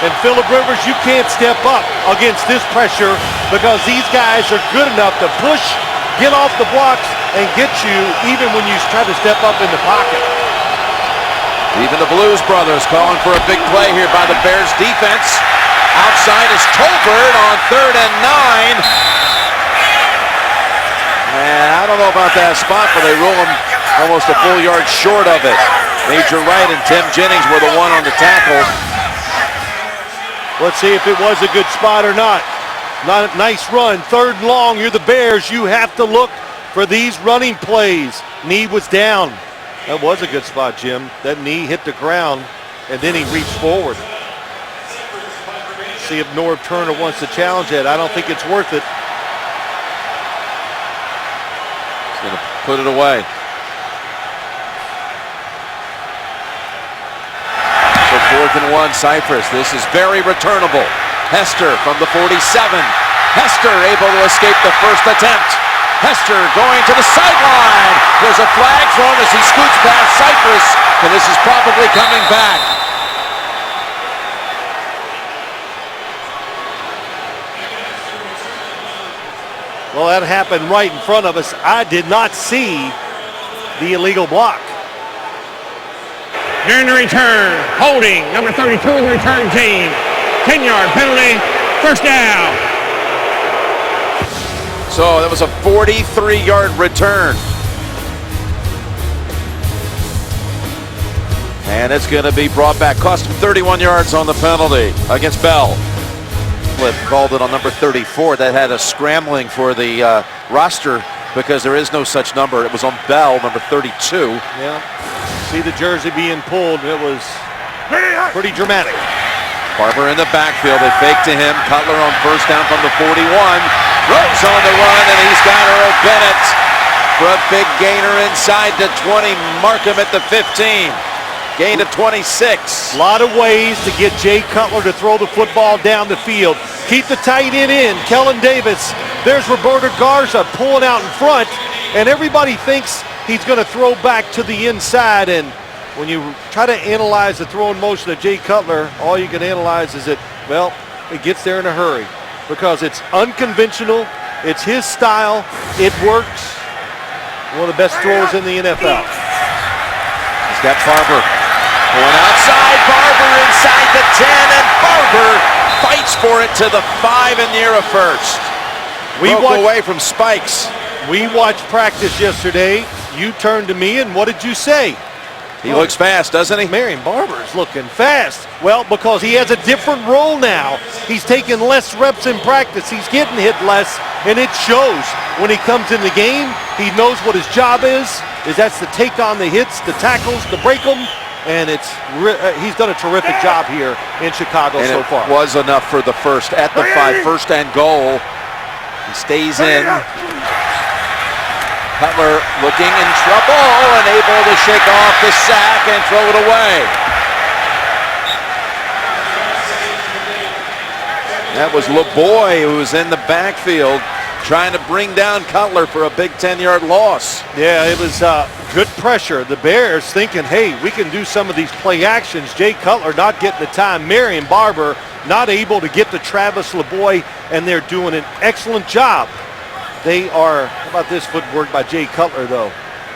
And Phillip Rivers, you can't step up against this pressure because these guys are good enough to push, get off the blocks, and get you even when you try to step up in the pocket. Even the Blues brothers calling for a big play here by the Bears defense. Outside is Tolbert on 3rd and 9. And I don't know about that spot, but they rule him almost a full yard short of it. Major Wright and Tim Jennings were the one on the tackle. Let's see if it was a good spot or not. Not a nice run. 3rd and long. You're the Bears. You have to look for these running plays. Knee was down. That was a good spot, Jim. That knee hit the ground, and then he reached forward. See if Norv Turner wants to challenge it. I don't think it's worth it. He's going to put it away. So 4th and 1, Cypress. This is very returnable. Hester from the 47. Hester able to escape the first attempt. Hester going to the sideline. There's a flag thrown as he scoots past Cypress, and this is probably coming back. Well, that happened right in front of us. I did not see the illegal block. During the return, holding, number 32 in the return team. 10-yard penalty, 1st down. So that was a 43-yard return. And it's going to be brought back. Cost him 31 yards on the penalty against Bell. Flip called it on number 34. That had a scrambling for the roster because there is no such number. It was on Bell, number 32. Yeah. See the jersey being pulled. It was pretty dramatic. Barber in the backfield. They fake to him. Cutler on 1st down from the 41. Rose on the run, and he's got Earl Bennett for a big gainer inside the 20. Mark him at the 15. Gain to 26. A lot of ways to get Jay Cutler to throw the football down the field. Keep the tight end in. Kellen Davis. There's Roberto Garza pulling out in front, and everybody thinks he's going to throw back to the inside. And when you try to analyze the throwing motion of Jay Cutler, all you can analyze is that, well, it gets there in a hurry because it's unconventional. It's his style. It works. One of the best throws in the NFL. He's got Barber. Going outside, Barber inside the 10, and Barber fights for it to the 5 and near a first. We broke away from Spikes. We watched practice yesterday. You turned to me, and what did you say? He looks fast, doesn't he? Marion Barber's looking fast. Well, because he has a different role now. He's taking less reps in practice. He's getting hit less, and it shows. When he comes in the game, he knows what his job is that's to take on the hits, the tackles, to break them. And he's done a terrific job here in Chicago so far. It was enough for the first at the 5, 1st and goal. He stays in. Cutler looking in trouble and able to shake off the sack and throw it away. That was LeBoy who was in the backfield trying to bring down Cutler for a big 10-yard loss. Yeah, it was good pressure. The Bears thinking, hey, we can do some of these play actions. Jay Cutler not getting the time. Marion Barber not able to get to Travis LeBoy, and they're doing an excellent job. They are, how about this footwork by Jay Cutler, though?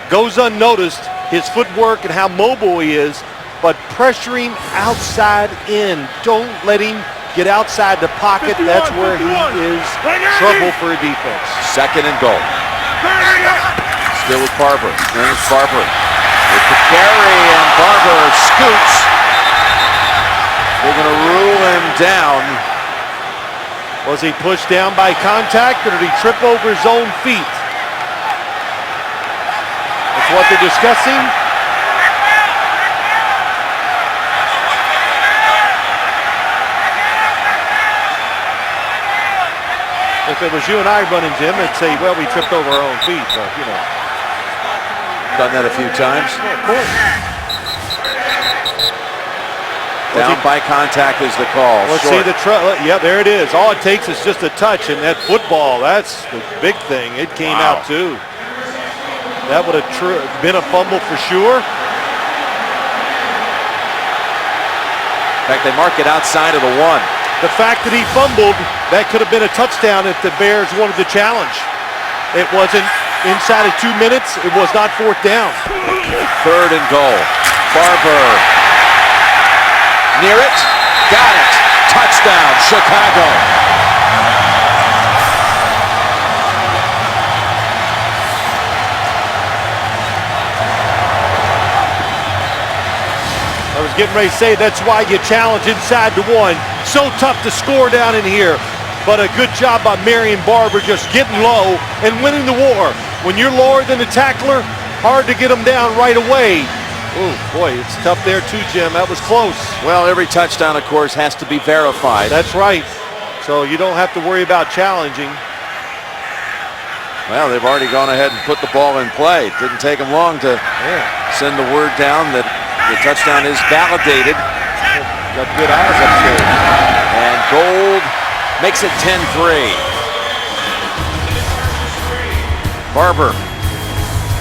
Goes unnoticed, his footwork and how mobile he is, but pressuring outside in. Don't let him get outside the pocket. That's where he is trouble for a defense. 2nd and goal. Still with Barber. There's Barber with the carry, and Barber scoots. They're going to rule him down. Was he pushed down by contact, or did he trip over his own feet? That's what they're discussing. If it was you and I running, Jim, it'd say, well, we tripped over our own feet, but, you know. Done that a few times. Yeah, of course. Down by contact is the call. Let's see the yeah, there it is. All it takes is just a touch, and that football, that's the big thing. It came out too. That would have been a fumble for sure. In fact, they mark it outside of the 1. The fact that he fumbled, that could have been a touchdown if the Bears wanted the challenge. It wasn't inside of 2 minutes. It was not 4th down. 3rd and goal. Barber. Near it. Got it. Touchdown, Chicago. I was getting ready to say that's why you challenge inside the 1. So tough to score down in here. But a good job by Marion Barber just getting low and winning the war. When you're lower than the tackler, hard to get them down right away. Oh, boy, it's tough there too, Jim. That was close. Well, every touchdown, of course, has to be verified. That's right. So you don't have to worry about challenging. Well, they've already gone ahead and put the ball in play. It didn't take them long to send the word down that the touchdown is validated. Got good eyes upstairs. And Gold makes it 10-3. Barber.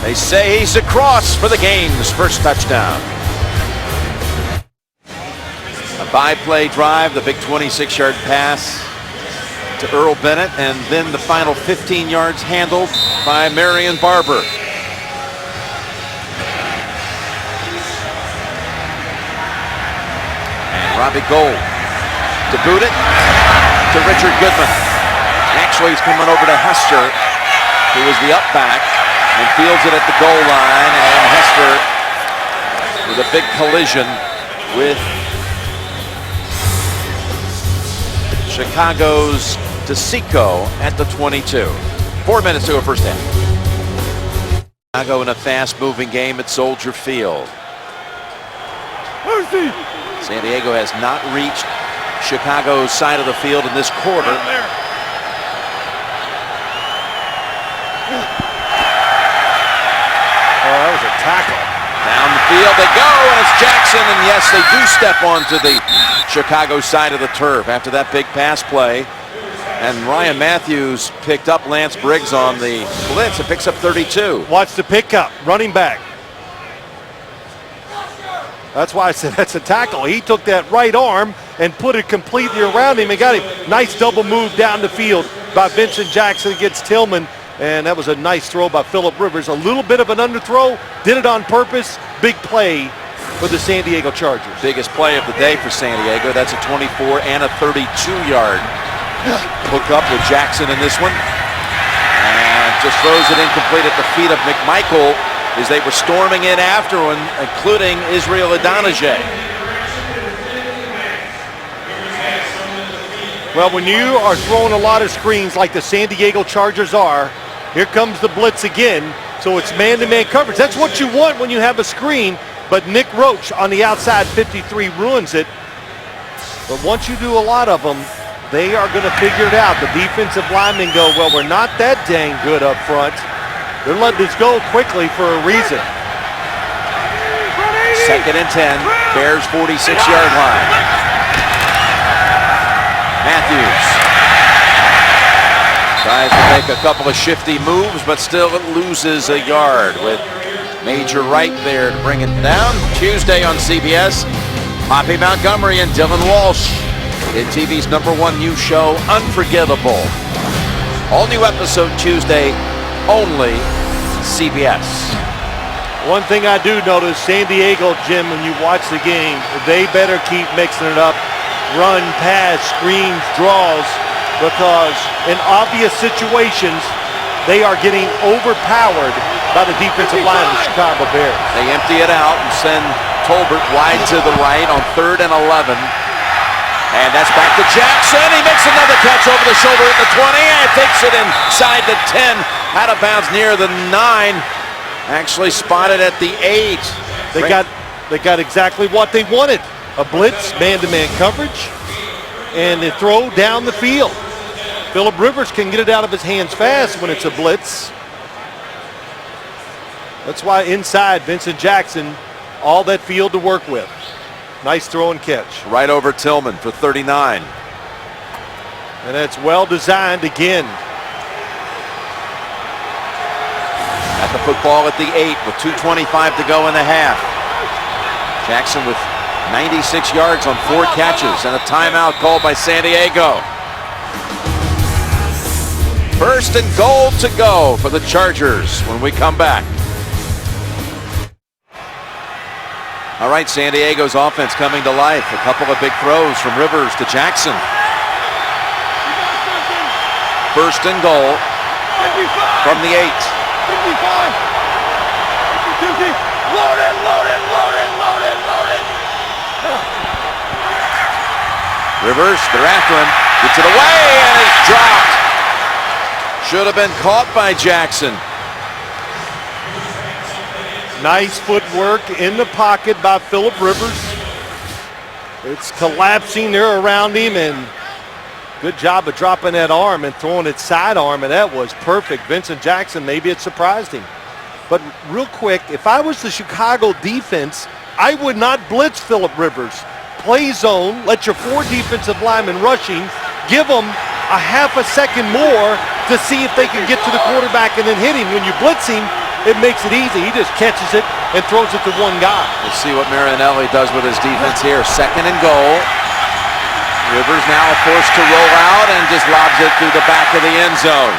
They say he's across for the game's first touchdown. A 5-play drive, the big 26-yard pass to Earl Bennett, and then the final 15 yards handled by Marion Barber. And Robbie Gold to boot it to Richard Goodman. Actually, he's coming over to Hester, who was the up back, and fields it at the goal line, and Hester with a big collision with Chicago's DeSico at the 22. 4 minutes to go first half. Chicago in a fast-moving game at Soldier Field. San Diego has not reached Chicago's side of the field in this quarter. Oh, that was a tackle. Down the field they go, and it's Jackson, and yes, they do step onto the Chicago side of the turf after that big pass play. And Ryan Matthews picked up Lance Briggs on the blitz and picks up 32. Watch the pickup, running back. That's why I said that's a tackle. He took that right arm and put it completely around him and got him. Nice double move down the field by Vincent Jackson against Tillman. And that was a nice throw by Phillip Rivers. A little bit of an underthrow, did it on purpose. Big play for the San Diego Chargers. Biggest play of the day for San Diego. That's a 24 and a 32-yard hook up with Jackson in this one. And just throws it incomplete at the feet of McMichael as they were storming in after him, including Israel Adonijah. Well, when you are throwing a lot of screens like the San Diego Chargers are, here comes the blitz again. So it's man-to-man coverage. That's what you want when you have a screen. But Nick Roach on the outside 53 ruins it. But once you do a lot of them, they are going to figure it out. The defensive linemen go, well, we're not that dang good up front. They're letting this go quickly for a reason. 2nd and 10, Bears 46-yard line. Matthews tries to make a couple of shifty moves, but still loses a yard with Major Wright there to bring it down. Tuesday on CBS, Poppy Montgomery and Dylan Walsh in TV's #1 news show, Unforgettable. All new episode Tuesday, only CBS. One thing I do notice, San Diego, Jim, when you watch the game, they better keep mixing it up. Run, pass, screens, draws, because in obvious situations, they are getting overpowered by the defensive line of the Chicago Bears. They empty it out and send Tolbert wide to the right on 3rd and 11. And that's back to Jackson. He makes another catch over the shoulder at the 20 and takes it inside the 10. Out of bounds near the 9. Actually spotted at the 8. They got exactly what they wanted. A blitz, man-to-man coverage, and they throw down the field. Phillip Rivers can get it out of his hands fast when it's a blitz. That's why inside Vincent Jackson, all that field to work with. Nice throw and catch. Right over Tillman for 39. And that's well designed again. At the football at the 8 with 2:25 to go in the half. Jackson with 96 yards on 4 catches and a timeout called by San Diego. 1st and goal to go for the Chargers when we come back. All right, San Diego's offense coming to life. A couple of big throws from Rivers to Jackson. 1st and goal from the 8. 55. 50. Load it. Rivers, they're after him. Gets it away and it's dropped. Should have been caught by Jackson. Nice footwork in the pocket by Phillip Rivers. It's collapsing there around him, and good job of dropping that arm and throwing it sidearm, and that was perfect. Vincent Jackson, maybe it surprised him. But real quick, if I was the Chicago defense, I would not blitz Phillip Rivers. Play zone, let your 4 defensive linemen rushing, give them a half a second more to see if they can get to the quarterback and then hit him. When you blitz him, it makes it easy. He just catches it and throws it to one guy. We'll see what Marinelli does with his defense here. 2nd and goal. Rivers now forced to roll out and just lobs it through the back of the end zone.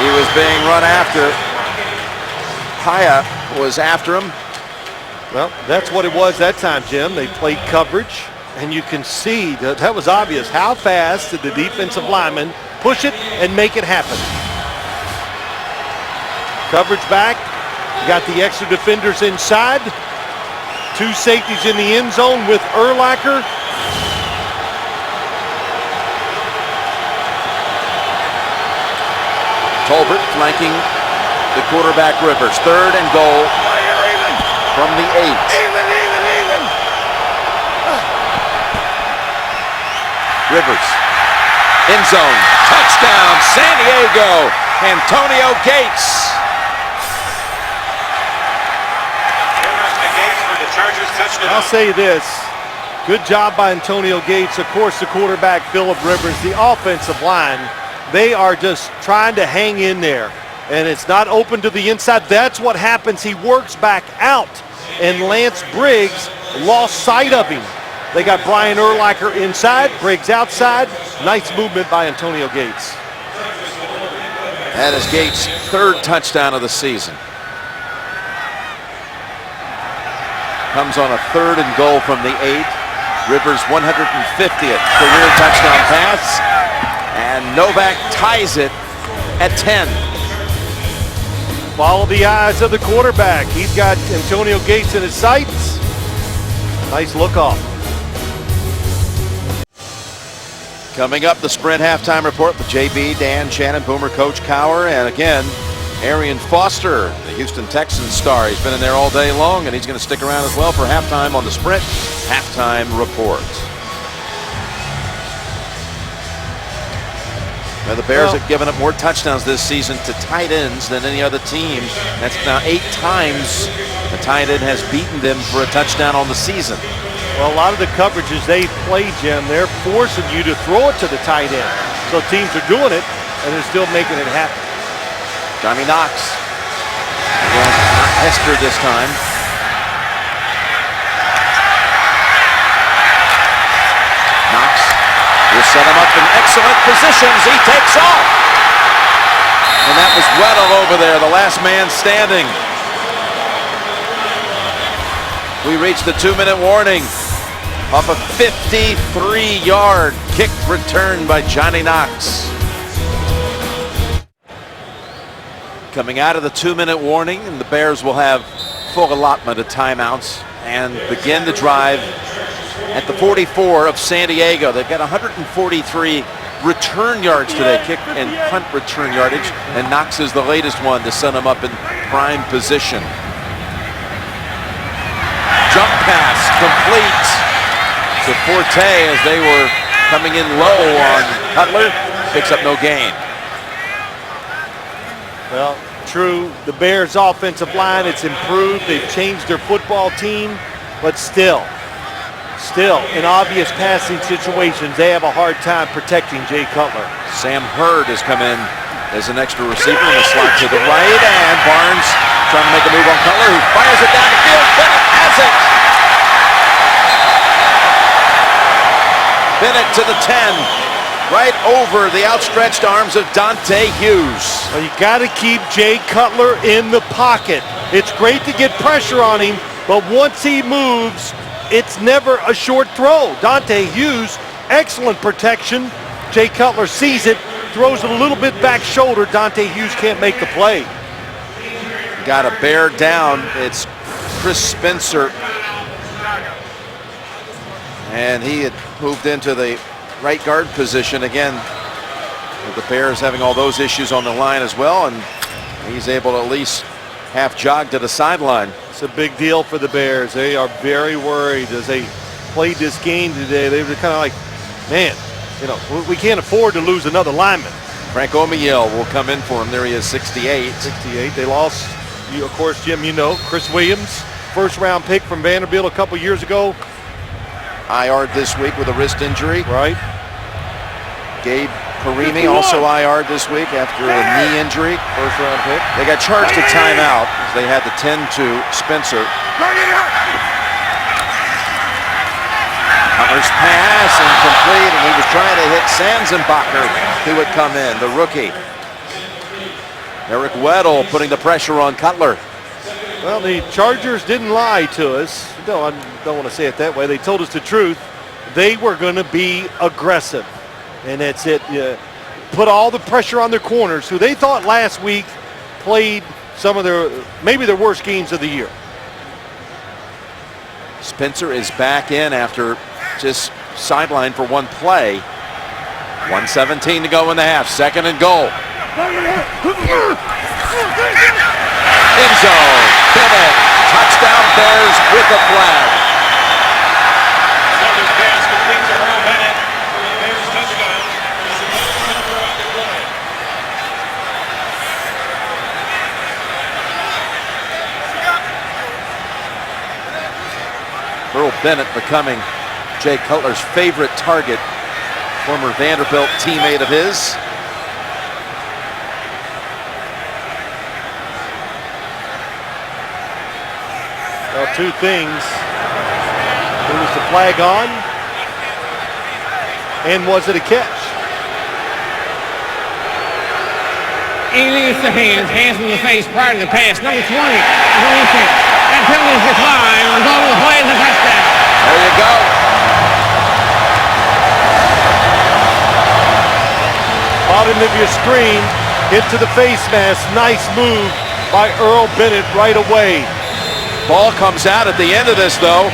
He was being run after. Haya was after him. Well, that's what it was that time, Jim. They played coverage, and you can see that was obvious. How fast did the defensive lineman push it and make it happen? Coverage back. You got the extra defenders inside. 2 safeties in the end zone with Urlacher. Tolbert flanking the quarterback Rivers. 3rd and goal from the 8. Rivers. End zone. Touchdown, San Diego. Antonio Gates. I'll say this. Good job by Antonio Gates. Of course, the quarterback, Phillip Rivers. The offensive line, they are just trying to hang in there. And it's not open to the inside. That's what happens. He works back out. And Lance Briggs lost sight of him. They got Brian Urlacher inside, Briggs outside. Nice movement by Antonio Gates. That is Gates' 3rd touchdown of the season. Comes on a 3rd and goal from the 8. Rivers' 150th career touchdown pass. And Novak ties it at 10. Follow the eyes of the quarterback. He's got Antonio Gates in his sights. Nice look off. Coming up, the Sprint halftime report with JB, Dan, Shannon, Boomer, Coach Cower, and again, Arian Foster, the Houston Texans star. He's been in there all day long, and he's going to stick around as well for halftime on the Sprint halftime report. Now, the Bears have given up more touchdowns this season to tight ends than any other team. That's now 8 times the tight end has beaten them for a touchdown on the season. Well, a lot of the coverages they play, Jim, they're forcing you to throw it to the tight end. So teams are doing it, and they're still making it happen. Johnny Knox. Again, not Hester this time. Knox will set him up in excellent positions. He takes off. And that was Weddle over there, the last man standing. We reached the 2-minute warning off a 53-yard kick return by Johnny Knox. Coming out of the 2-minute warning, and the Bears will have full allotment of timeouts and begin the drive at the 44 of San Diego. They've got 143 return yards today, kick and punt return yardage, and Knox is the latest one to set them up in prime position. Jump pass complete to Forte as they were coming in low on Cutler. Picks up no gain. Well, true, the Bears' offensive line, it's improved. They've changed their football team, but still, in obvious passing situations, they have a hard time protecting Jay Cutler. Sam Hurd has come in as an extra receiver in a slot to the right, and Barnes trying to make a move on Cutler, who fires it down the field. Bennett has it. Bennett to the 10, right over the outstretched arms of Dante Hughes. Well, you got to keep Jay Cutler in the pocket. It's great to get pressure on him, but once he moves, it's never a short throw. Dante Hughes, excellent protection. Jay Cutler sees it, throws it a little bit back shoulder. Dante Hughes can't make the play. Got a bear down. It's Chris Spencer. And he had moved into the right guard position again. With the Bears having all those issues on the line as well, and he's able to at least half jog to the sideline. It's a big deal for the Bears. They are very worried as they played this game today. They were kind of like, man, you know, we can't afford to lose another lineman. Frank Omiel will come in for him. There he is, 68. 68. They lost, of course, Jim, you know, Chris Williams, first-round pick from Vanderbilt a couple years ago. IR'd this week with a wrist injury. Right. Gabe Karimi also IR'd this week after a knee injury. First-round pick. They got charged a timeout as they had to tend to Spencer. Cutler's pass incomplete, and he was trying to hit Sanzenbacher, who would come in, the rookie. Eric Weddle putting the pressure on Cutler. Well, the Chargers didn't lie to us. No, I don't want to say it that way. They told us the truth. They were going to be aggressive. And that's it. Put all the pressure on their corners, who they thought last week played some of maybe their worst games of the year. Spencer is back in after just sidelined for one play. 1:17 to go in the half. Second and goal. End zone. Bennett. Touchdown Bears with the flag. Earl Bennett becoming Jay Cutler's favorite target. Former Vanderbilt teammate of his. Well, two things. Who was the flag on? And was it a catch? He leaves the hands in the face prior to the pass. Number 20, that penalty is declined. On goal, the play is a touchdown. There you go. Bottom of your screen, hit to the face mask. Nice move by Earl Bennett right away. Ball comes out at the end of this, though.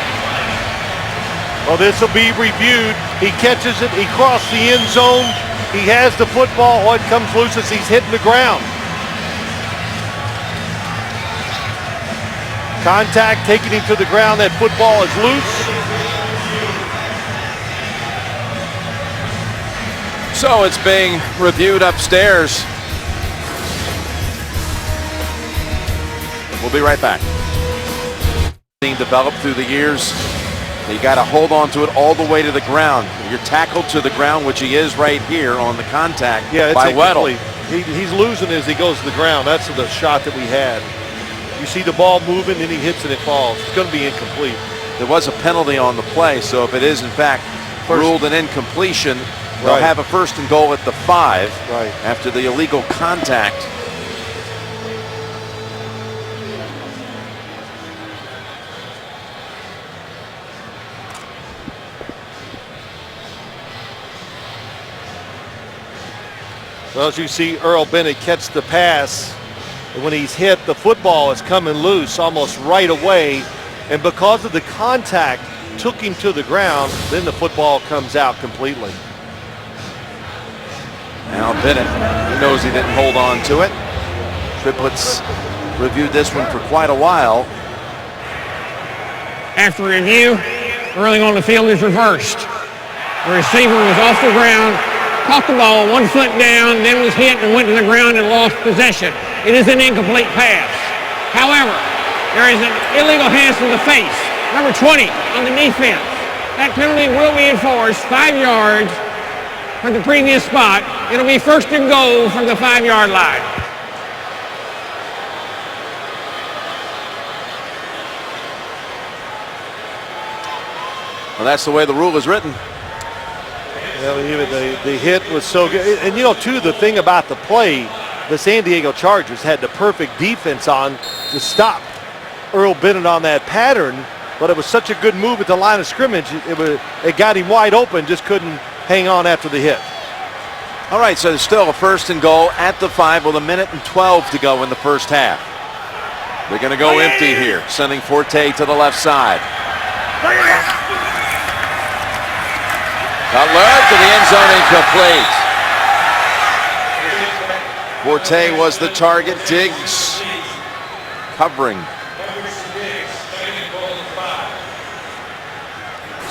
Well, this will be reviewed. He catches it. He crossed the end zone. He has the football. Oh, it comes loose as he's hitting the ground. Contact taking him to the ground. That football is loose. So it's being reviewed upstairs. We'll be right back. Being developed through the years. You got to hold on to it all the way to the ground. You're tackled to the ground, which he is right here on the contact by Weddle. He's losing as he goes to the ground. That's the shot that we had. You see the ball moving, and he hits it, it falls. It's going to be incomplete. There was a penalty on the play, so if it is, in fact, ruled an incompletion, they'll have a first and goal at the 5 after the illegal contact. Well, as you see Earl Bennett catch the pass, and when he's hit, the football is coming loose almost right away. And because of the contact, took him to the ground, then the football comes out completely. Now Bennett, he knows he didn't hold on to it. Triplets reviewed this one for quite a while. After review, ruling on the field is reversed. The receiver was off the ground, caught the ball 1 foot down, then was hit and went to the ground and lost possession. It is an incomplete pass. However, there is an illegal hands to the face. Number 20 on the defense. That penalty will be enforced 5 yards from the previous spot. It'll be first and goal from the 5-yard line. Well, that's the way the rule is written. The hit was so good. And, you know, too, the thing about the play, the San Diego Chargers had the perfect defense on to stop Earl Bennett on that pattern, but it was such a good move at the line of scrimmage. It got him wide open, just couldn't hang on after the hit. All right, so there's still a first and goal at the 5 with 1:12 to go in the first half. They're going to go empty here, sending Forte to the left side. Cutler to the end zone, incomplete. Forte was the target. Diggs covering.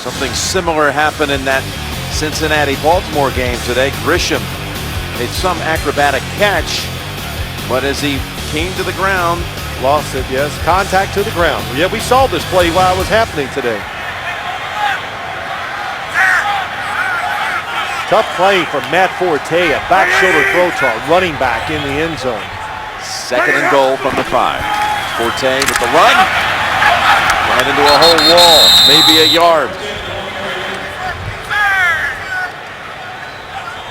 Something similar happened in that Cincinnati-Baltimore game today. Grisham made some acrobatic catch, but as he came to the ground, lost it, yes. Contact to the ground. Yeah, we saw this play while it was happening today. Tough play from Matt Forte, a back shoulder throw to a running back in the end zone. 2nd and goal from the 5. Forte with the run. Right into a whole wall, maybe a yard.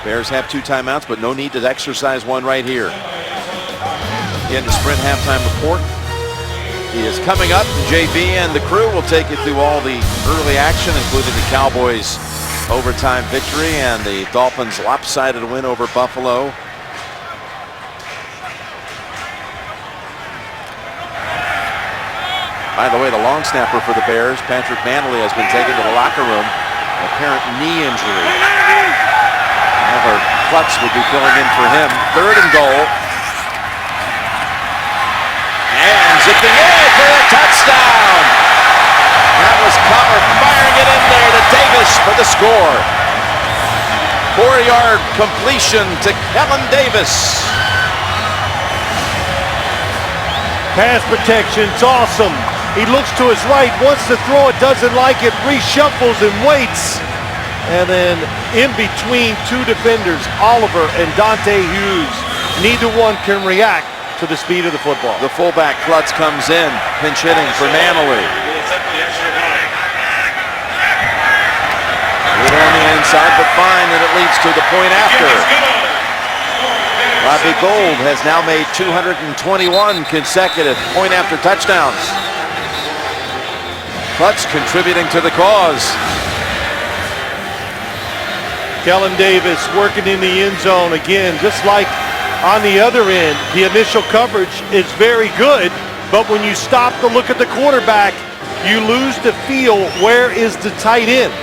Bears have 2 timeouts, but no need to exercise one right here. Again, the Sprint halftime report. He is coming up. JB and the crew will take you through all the early action, including the Cowboys' overtime victory and the Dolphins' lopsided win over Buffalo. By the way, the long snapper for the Bears, Patrick Manley, has been taken to the locker room. Apparent knee injury. However, Klutz would be filling in for him. 3rd and goal. And zipping in for a touchdown. That was Cutler firing it in there to Davis for the score. 4-yard completion to Kellen Davis. Pass protection's awesome. He looks to his right, wants to throw it, doesn't like it, reshuffles and waits. And then in between 2 defenders, Oliver and Dante Hughes, neither one can react to the speed of the football. The fullback Klutz comes in, pinch hitting for Manley. Little on the inside, but fine, and it leads to the point after. Robbie Gould has now made 221 consecutive point after touchdowns. Klutz contributing to the cause. Kellen Davis working in the end zone again, just like on the other end. The initial coverage is very good, but when you stop to look at the quarterback, you lose the feel. Where is the tight end?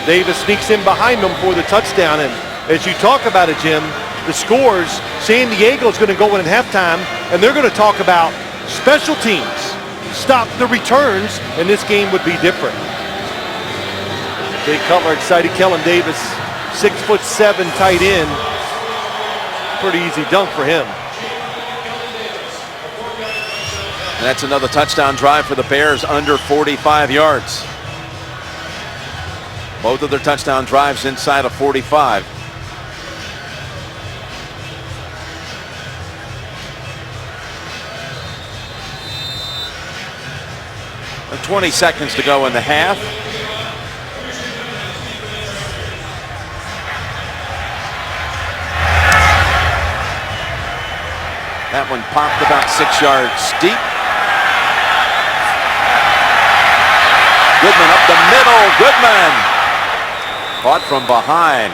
Davis sneaks in behind him for the touchdown, and as you talk about it, Jim, the scores, San Diego is going to go in at halftime, and they're going to talk about special teams. Stop the returns, and this game would be different. Jay Cutler excited. Kellen Davis, 6'7" tight end. Pretty easy dunk for him. And that's another touchdown drive for the Bears, under 45 yards. Both of their touchdown drives inside of 45. And 20 seconds to go in the half. That one popped about 6 yards deep. Goodman up the middle. Goodman caught from behind.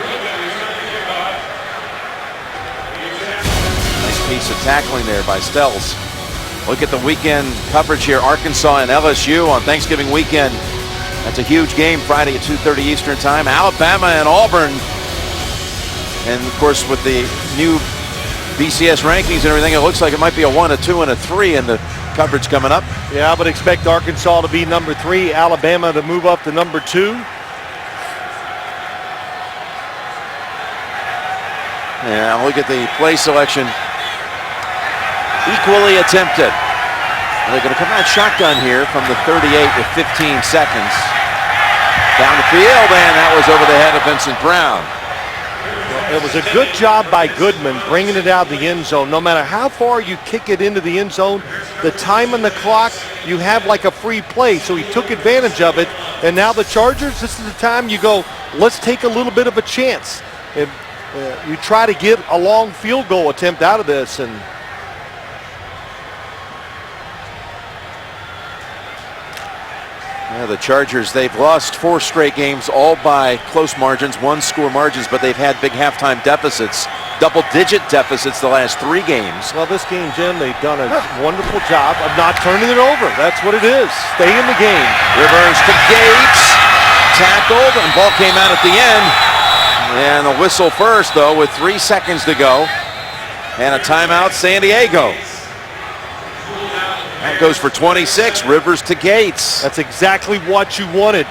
Nice piece of tackling there by Stells. Look at the weekend coverage here. Arkansas and LSU on Thanksgiving weekend. That's a huge game Friday at 2:30 Eastern time. Alabama and Auburn. And of course with the new BCS rankings and everything, it looks like it might be a 1, a 2, and a 3 in the coverage coming up. Yeah, I would expect Arkansas to be number 3, Alabama to move up to number 2. Yeah, look at the play selection. Equally attempted. And they're going to come out shotgun here from the 38 with 15 seconds. Down the field, and that was over the head of Vincent Brown. It was a good job by Goodman bringing it out of the end zone. No matter how far you kick it into the end zone, the time on the clock, you have like a free play. So he took advantage of it. And now the Chargers, this is the time you go, let's take a little bit of a chance. And, you try to get a long field goal attempt out of this. And yeah, the Chargers, they've lost 4 straight games, all by close margins, 1-score margins, but they've had big halftime deficits, double-digit deficits the last 3 games. Well, this game, Jim, they've done a wonderful job of not turning it over. That's what it is. Stay in the game. Rivers to Gates. tackled, and ball came out at the end. And a whistle first, though, with 3 seconds to go. And a timeout, San Diego. That goes for 26, Rivers to Gates. That's exactly what you wanted.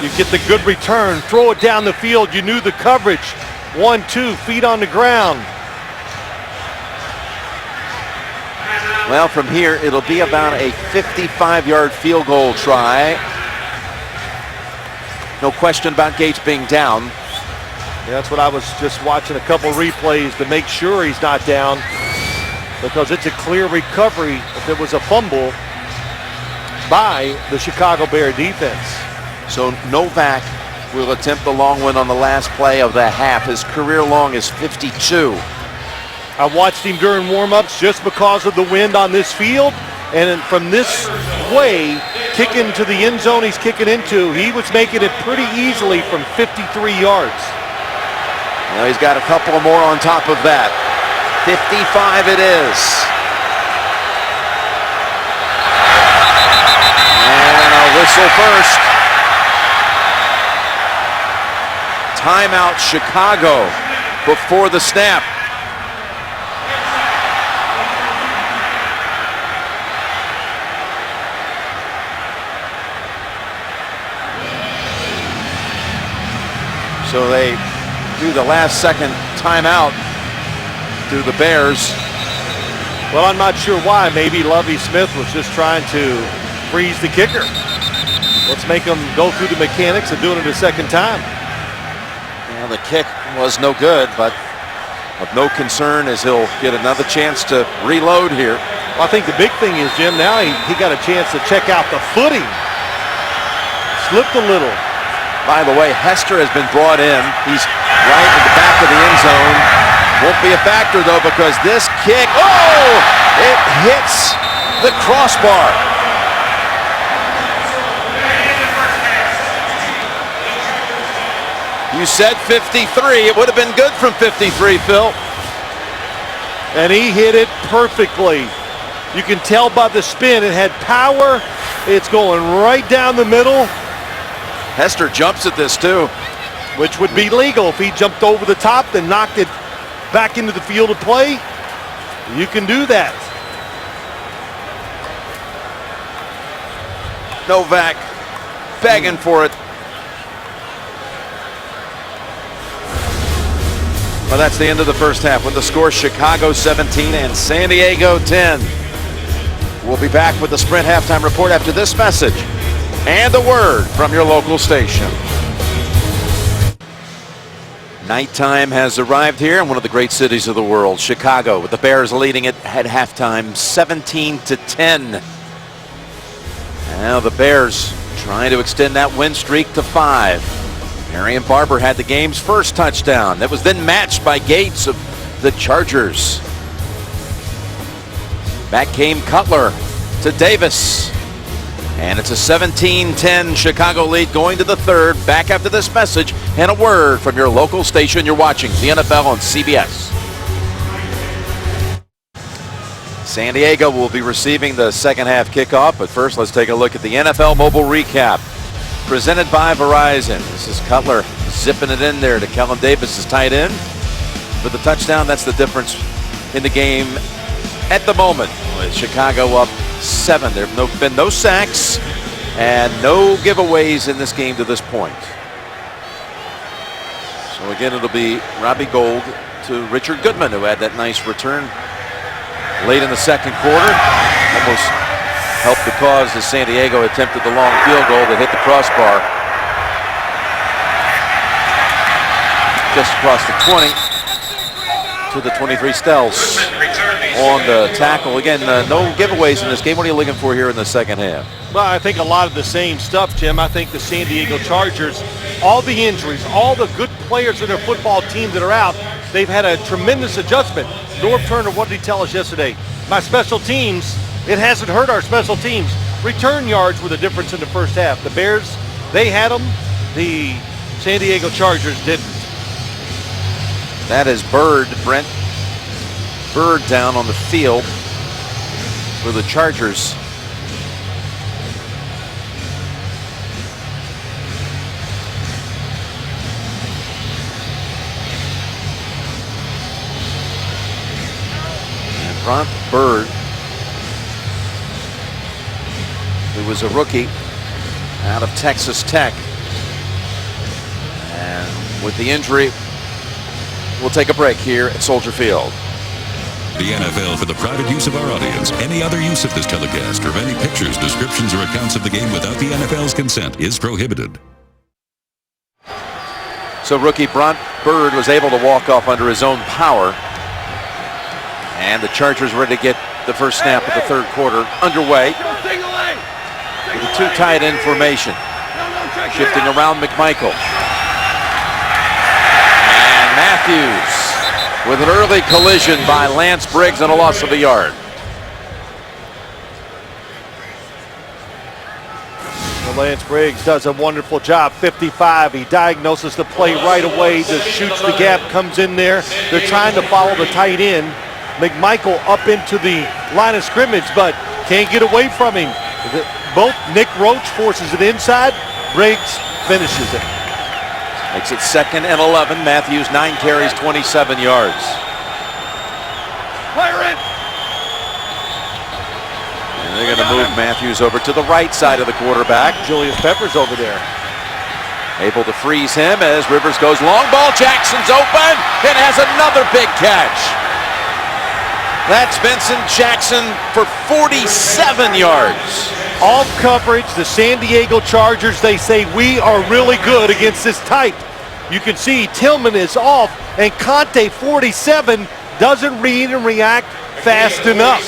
You get the good return, throw it down the field. You knew the coverage. 1, 2, feet on the ground. Well, from here, it'll be about a 55-yard field goal try. No question about Gates being down. Yeah, that's what I was just watching a couple replays to make sure he's not down, because it's a clear recovery if there was a fumble by the Chicago Bear defense. So Novak will attempt the long one on the last play of the half. His career long is 52. I watched him during warm-ups just because of the wind on this field, and from this way, kicking to the end zone he's kicking into, he was making it pretty easily from 53 yards. Well, he's got a couple more on top of that. 55 it is. And a whistle first. Timeout Chicago before the snap. So they do the last second timeout to the Bears. Well, I'm not sure why. Maybe Lovie Smith was just trying to freeze the kicker. Let's make him go through the mechanics of doing it a second time. Well, the kick was no good, but of no concern as he'll get another chance to reload here. Well, I think the big thing is, Jim, now he got a chance to check out the footing. Slipped a little. By the way, Hester has been brought in. He's right at the back of the end zone. Won't be a factor, though, because this kick, it hits the crossbar. You said 53. It would have been good from 53, Phil. And he hit it perfectly. You can tell by the spin. It had power. It's going right down the middle. Hester jumps at this too. Which would be legal if he jumped over the top, then knocked it back into the field of play. You can do that. Novak begging for it. Well, that's the end of the first half with the score Chicago 17 and San Diego 10. We'll be back with the Sprint halftime report after this message and a word from your local station. Nighttime has arrived here in one of the great cities of the world, Chicago, with the Bears leading it at halftime 17-10. Now the Bears trying to extend that win streak to 5. Marion Barber had the game's first touchdown. That was then matched by Gates of the Chargers. Back came Cutler to Davis. And it's a 17-10 Chicago lead going to the third. Back after this message and a word from your local station. You're watching the NFL on CBS. San Diego will be receiving the second half kickoff, but first let's take a look at the NFL Mobile Recap presented by Verizon. This is Cutler zipping it in there to Kellen Davis' tight end for the touchdown. That's the difference in the game at the moment, with Chicago up 7. There have been no sacks and no giveaways in this game to this point. So again, it'll be Robbie Gould to Richard Goodman, who had that nice return late in the second quarter. Almost helped the cause as San Diego attempted the long field goal that hit the crossbar just across the 20 to the 23. Stells on the tackle. Again, no giveaways in this game. What are you looking for here in the second half? Well, I think a lot of the same stuff, Jim. I think the San Diego Chargers, all the injuries, all the good players in their football team that are out, they've had a tremendous adjustment. Norv Turner, what did he tell us yesterday? My special teams, it hasn't hurt our special teams. Return yards were the difference in the first half. The Bears, they had them. The San Diego Chargers didn't. That is Brent Bird down on the field for the Chargers. Bront Bird, who was a rookie out of Texas Tech. And with the injury, we'll take a break here at Soldier Field. The NFL for the private use of our audience. Any other use of this telecast or of any pictures, descriptions, or accounts of the game without the NFL's consent is prohibited. So rookie Bront Bird was able to walk off under his own power. And the Chargers ready to get the first snap of the third quarter underway. With a two tight end formation. Shifting around McMichael. And Matthews with an early collision by Lance Briggs and a loss of a yard. Lance Briggs does a wonderful job. 55. He diagnoses the play right away. Just shoots the gap, comes in there. They're trying to follow the tight end. McMichael up into the line of scrimmage, but can't get away from him. Both Nick Roach forces it inside. Briggs finishes it. Makes it 2nd and 11. Matthews 9 carries, 27 yards. Fire it. And they're going to move Matthews over to the right side of the quarterback. Julius Peppers over there. Able to freeze him as Rivers goes long ball. Jackson's open and has another big catch. That's Vincent Jackson for 47 yards. Off coverage, the San Diego Chargers, they say we are really good against this type. You can see Tillman is off, and Conte, 47, doesn't read and react fast enough.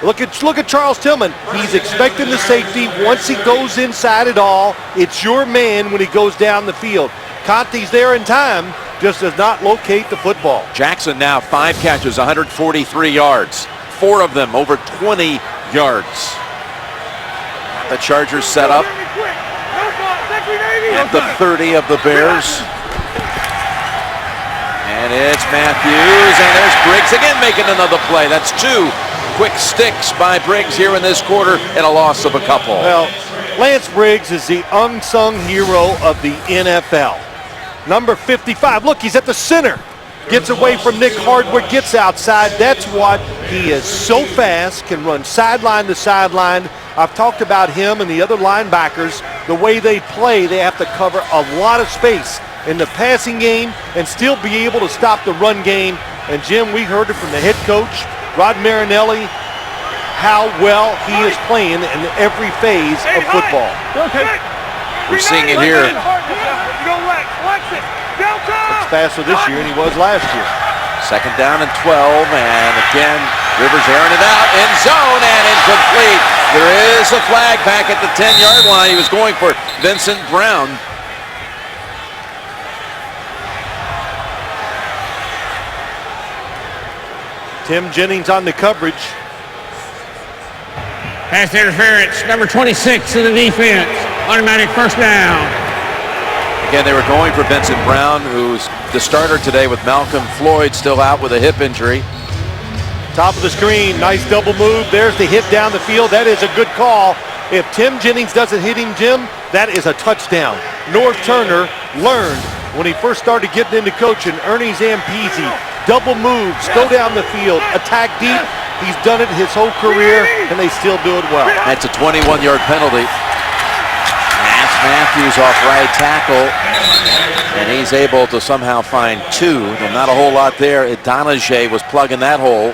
Look at Charles Tillman. He's expecting the safety. Once he goes inside it all, it's your man when he goes down the field. Conte's there in time, just does not locate the football. Jackson now 5 catches, 143 yards. 4 of them over 20 yards. The Chargers set up at the 30 of the Bears. And it's Matthews, and there's Briggs again making another play. That's 2 quick sticks by Briggs here in this quarter and a loss of a couple. Well, Lance Briggs is the unsung hero of the NFL. Number 55, look, he's at the center. Gets away from Nick Hardwick, gets outside. That's what he is so fast, can run sideline to sideline. I've talked about him and the other linebackers. The way they play, they have to cover a lot of space in the passing game and still be able to stop the run game. And Jim, we heard it from the head coach, Rod Marinelli, how well he is playing in every phase of football. We're seeing it here. It's faster this year than he was last year. 2nd down and 12, and again, Rivers airing it out, end zone, and incomplete. There is a flag back at the 10-yard line. He was going for Vincent Brown. Tim Jennings on the coverage. Pass interference, number 26 in the defense. Automatic first down. Again, they were going for Vincent Brown, who's the starter today with Malcolm Floyd still out with a hip injury. Top of the screen, nice double move. There's the hit down the field. That is a good call. If Tim Jennings doesn't hit him, Jim, that is a touchdown. North Turner learned when he first started getting into coaching, Ernie Zampese, double moves, go down the field, attack deep. He's done it his whole career, and they still do it well. That's a 21-yard penalty. That's Matthews off right tackle, and he's able to somehow find 2. Not a whole lot there. Donajay was plugging that hole.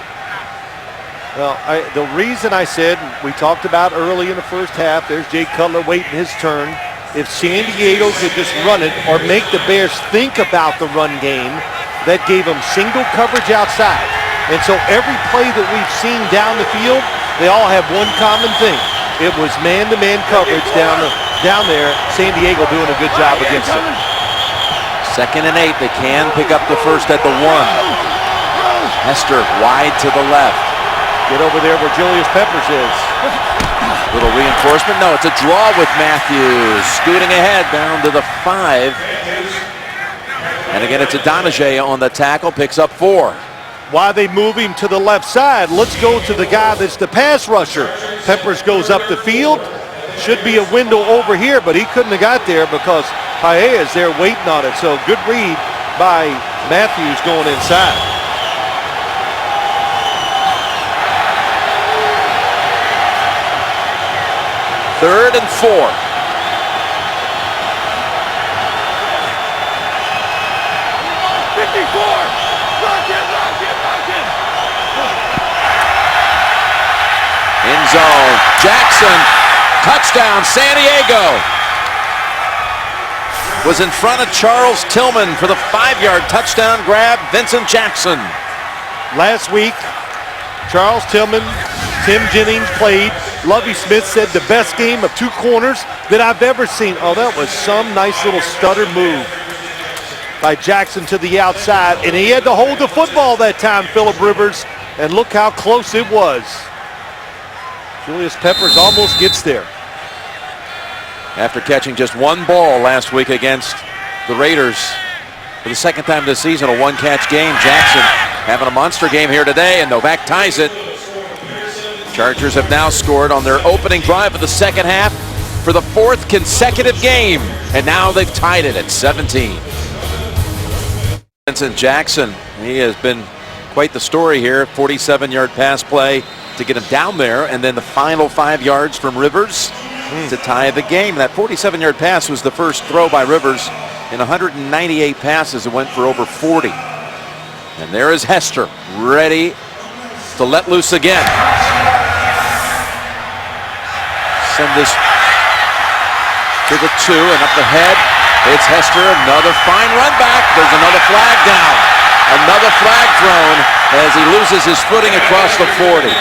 Well, the reason I said, we talked about early in the first half, there's Jay Cutler waiting his turn. If San Diego could just run it or make the Bears think about the run game, that gave them single coverage outside. And so every play that we've seen down the field, they all have one common thing. It was man-to-man coverage down there. San Diego doing a good job against it. 2nd and 8. They can pick up the first at the 1. Hester wide to the left. Get over there where Julius Peppers is. Little reinforcement. No, it's a draw with Matthews. Scooting ahead down to the 5. And again, it's a Donajay on the tackle. Picks up 4. Why they move him to the left side? Let's go to the guy that's the pass rusher. Peppers goes up the field. Should be a window over here, but he couldn't have got there because Paea is there waiting on it. So good read by Matthews going inside. 3rd and 4. In zone, Jackson, touchdown, San Diego. Was in front of Charles Tillman for the 5-yard touchdown grab, Vincent Jackson. Last week, Charles Tillman, Tim Jennings played. Lovie Smith said the best game of 2 corners that I've ever seen. Oh, that was some nice little stutter move by Jackson to the outside, and he had to hold the football that time, Phillip Rivers, and look how close it was. Julius Peppers almost gets there. After catching just 1 ball last week against the Raiders for the 2nd time this season, a 1-catch game. Jackson having a monster game here today, and Novak ties it. Chargers have now scored on their opening drive of the 2nd half for the 4th consecutive game, and now they've tied it at 17. Vincent Jackson, he has been quite the story here. 47-yard pass play to get him down there, and then the final 5 yards from Rivers to tie the game. That 47-yard pass was the first throw by Rivers in 198 passes. It went for over 40. And there is Hester, ready to let loose again. Send this to the 2 and up the head. It's Hester, another fine run back. There's another flag down. Another flag thrown as he loses his footing across the 40.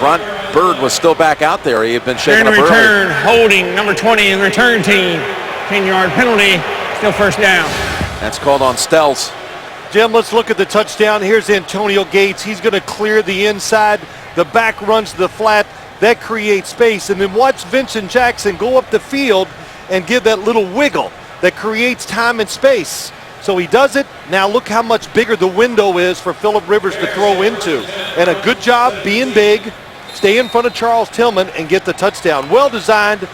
Front Bird was still back out there. He had been shaken up return, holding number 20 in the return team. 10-yard penalty, still first down. That's called on Stells. Jim, let's look at the touchdown. Here's Antonio Gates. He's going to clear the inside. The back runs to the flat. That creates space. And then watch Vincent Jackson go up the field and give that little wiggle that creates time and space. So he does it. Now look how much bigger the window is for Phillip Rivers to throw into. And a good job being big. Stay in front of Charles Tillman and get the touchdown. Well designed.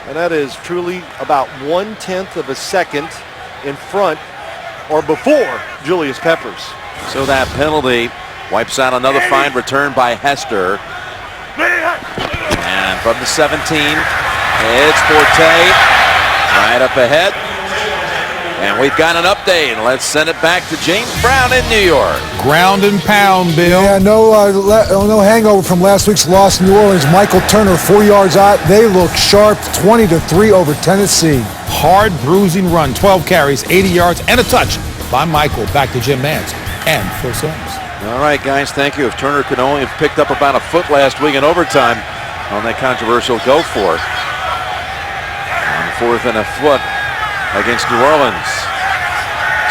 And that is truly about 1/10 of a second in front or before Julius Peppers. So that penalty wipes out another fine return by Hester. And from the 17, it's Forte right up ahead. And we've got an update. Let's send it back to James Brown in New York. Ground and pound, Bill. Yeah, no hangover from last week's loss in New Orleans. Michael Turner, 4 yards out. They look sharp, 20-3 over Tennessee. Hard bruising run, 12 carries, 80 yards, and a touch by Michael. Back to Jim Nantz and Phil Sims. All right, guys, thank you. If Turner could only have picked up about a foot last week in overtime on that controversial go for it. On 4th and a foot against New Orleans.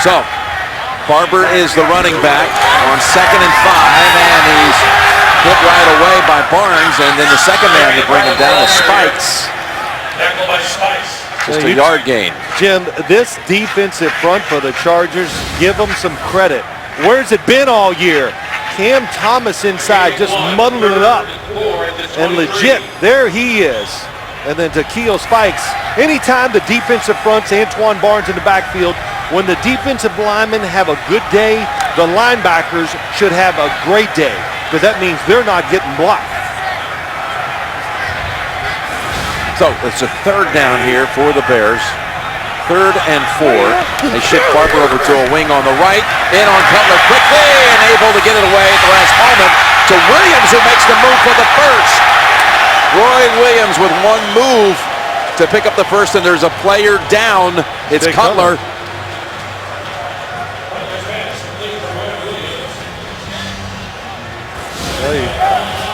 So, Barber is the running back on 2nd and 5, and he's hit right away by Barnes, and then the second man to bring him down is Spikes. Just a yard gain. Jim, this defensive front for the Chargers, give them some credit. Where's it been all year? Cam Thomas inside just muddling it up. And legit, there he is. And then Takeo Spikes. Anytime the defensive fronts, Antoine Barnes in the backfield, when the defensive linemen have a good day, the linebackers should have a great day, because that means they're not getting blocked. So it's a 3rd down here for the Bears. 3rd and 4. They shift Barber over to a wing on the right. In on Cutler quickly and able to get it away at the last moment to Williams, who makes the move for the first. Roy Williams with one move to pick up the first, and there's a player down. It's Cutler.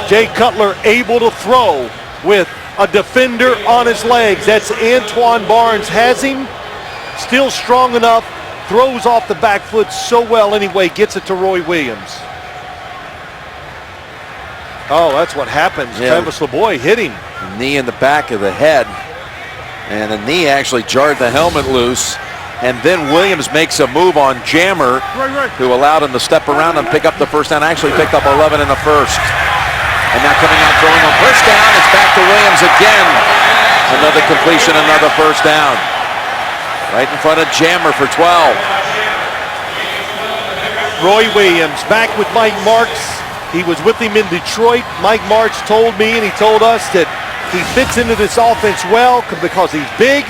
Jay Cutler able to throw with a defender on his legs. That's Antoine Barnes. Has him, still strong enough, throws off the back foot so well anyway, gets it to Roy Williams. Oh, that's what happens. Yeah. Travis LeBoy hit him. Knee in the back of the head, and the knee actually jarred the helmet loose. And then Williams makes a move on Jammer, who allowed him to step around and pick up the first down. Actually picked up 11 in the first. And now coming out throwing on first down, it's back to Williams again. Another completion, another first down. Right in front of Jammer for 12. Roy Williams back with Mike Marks. He was with him in Detroit. Mike Martz told me, and he told us, that he fits into this offense well because he's big.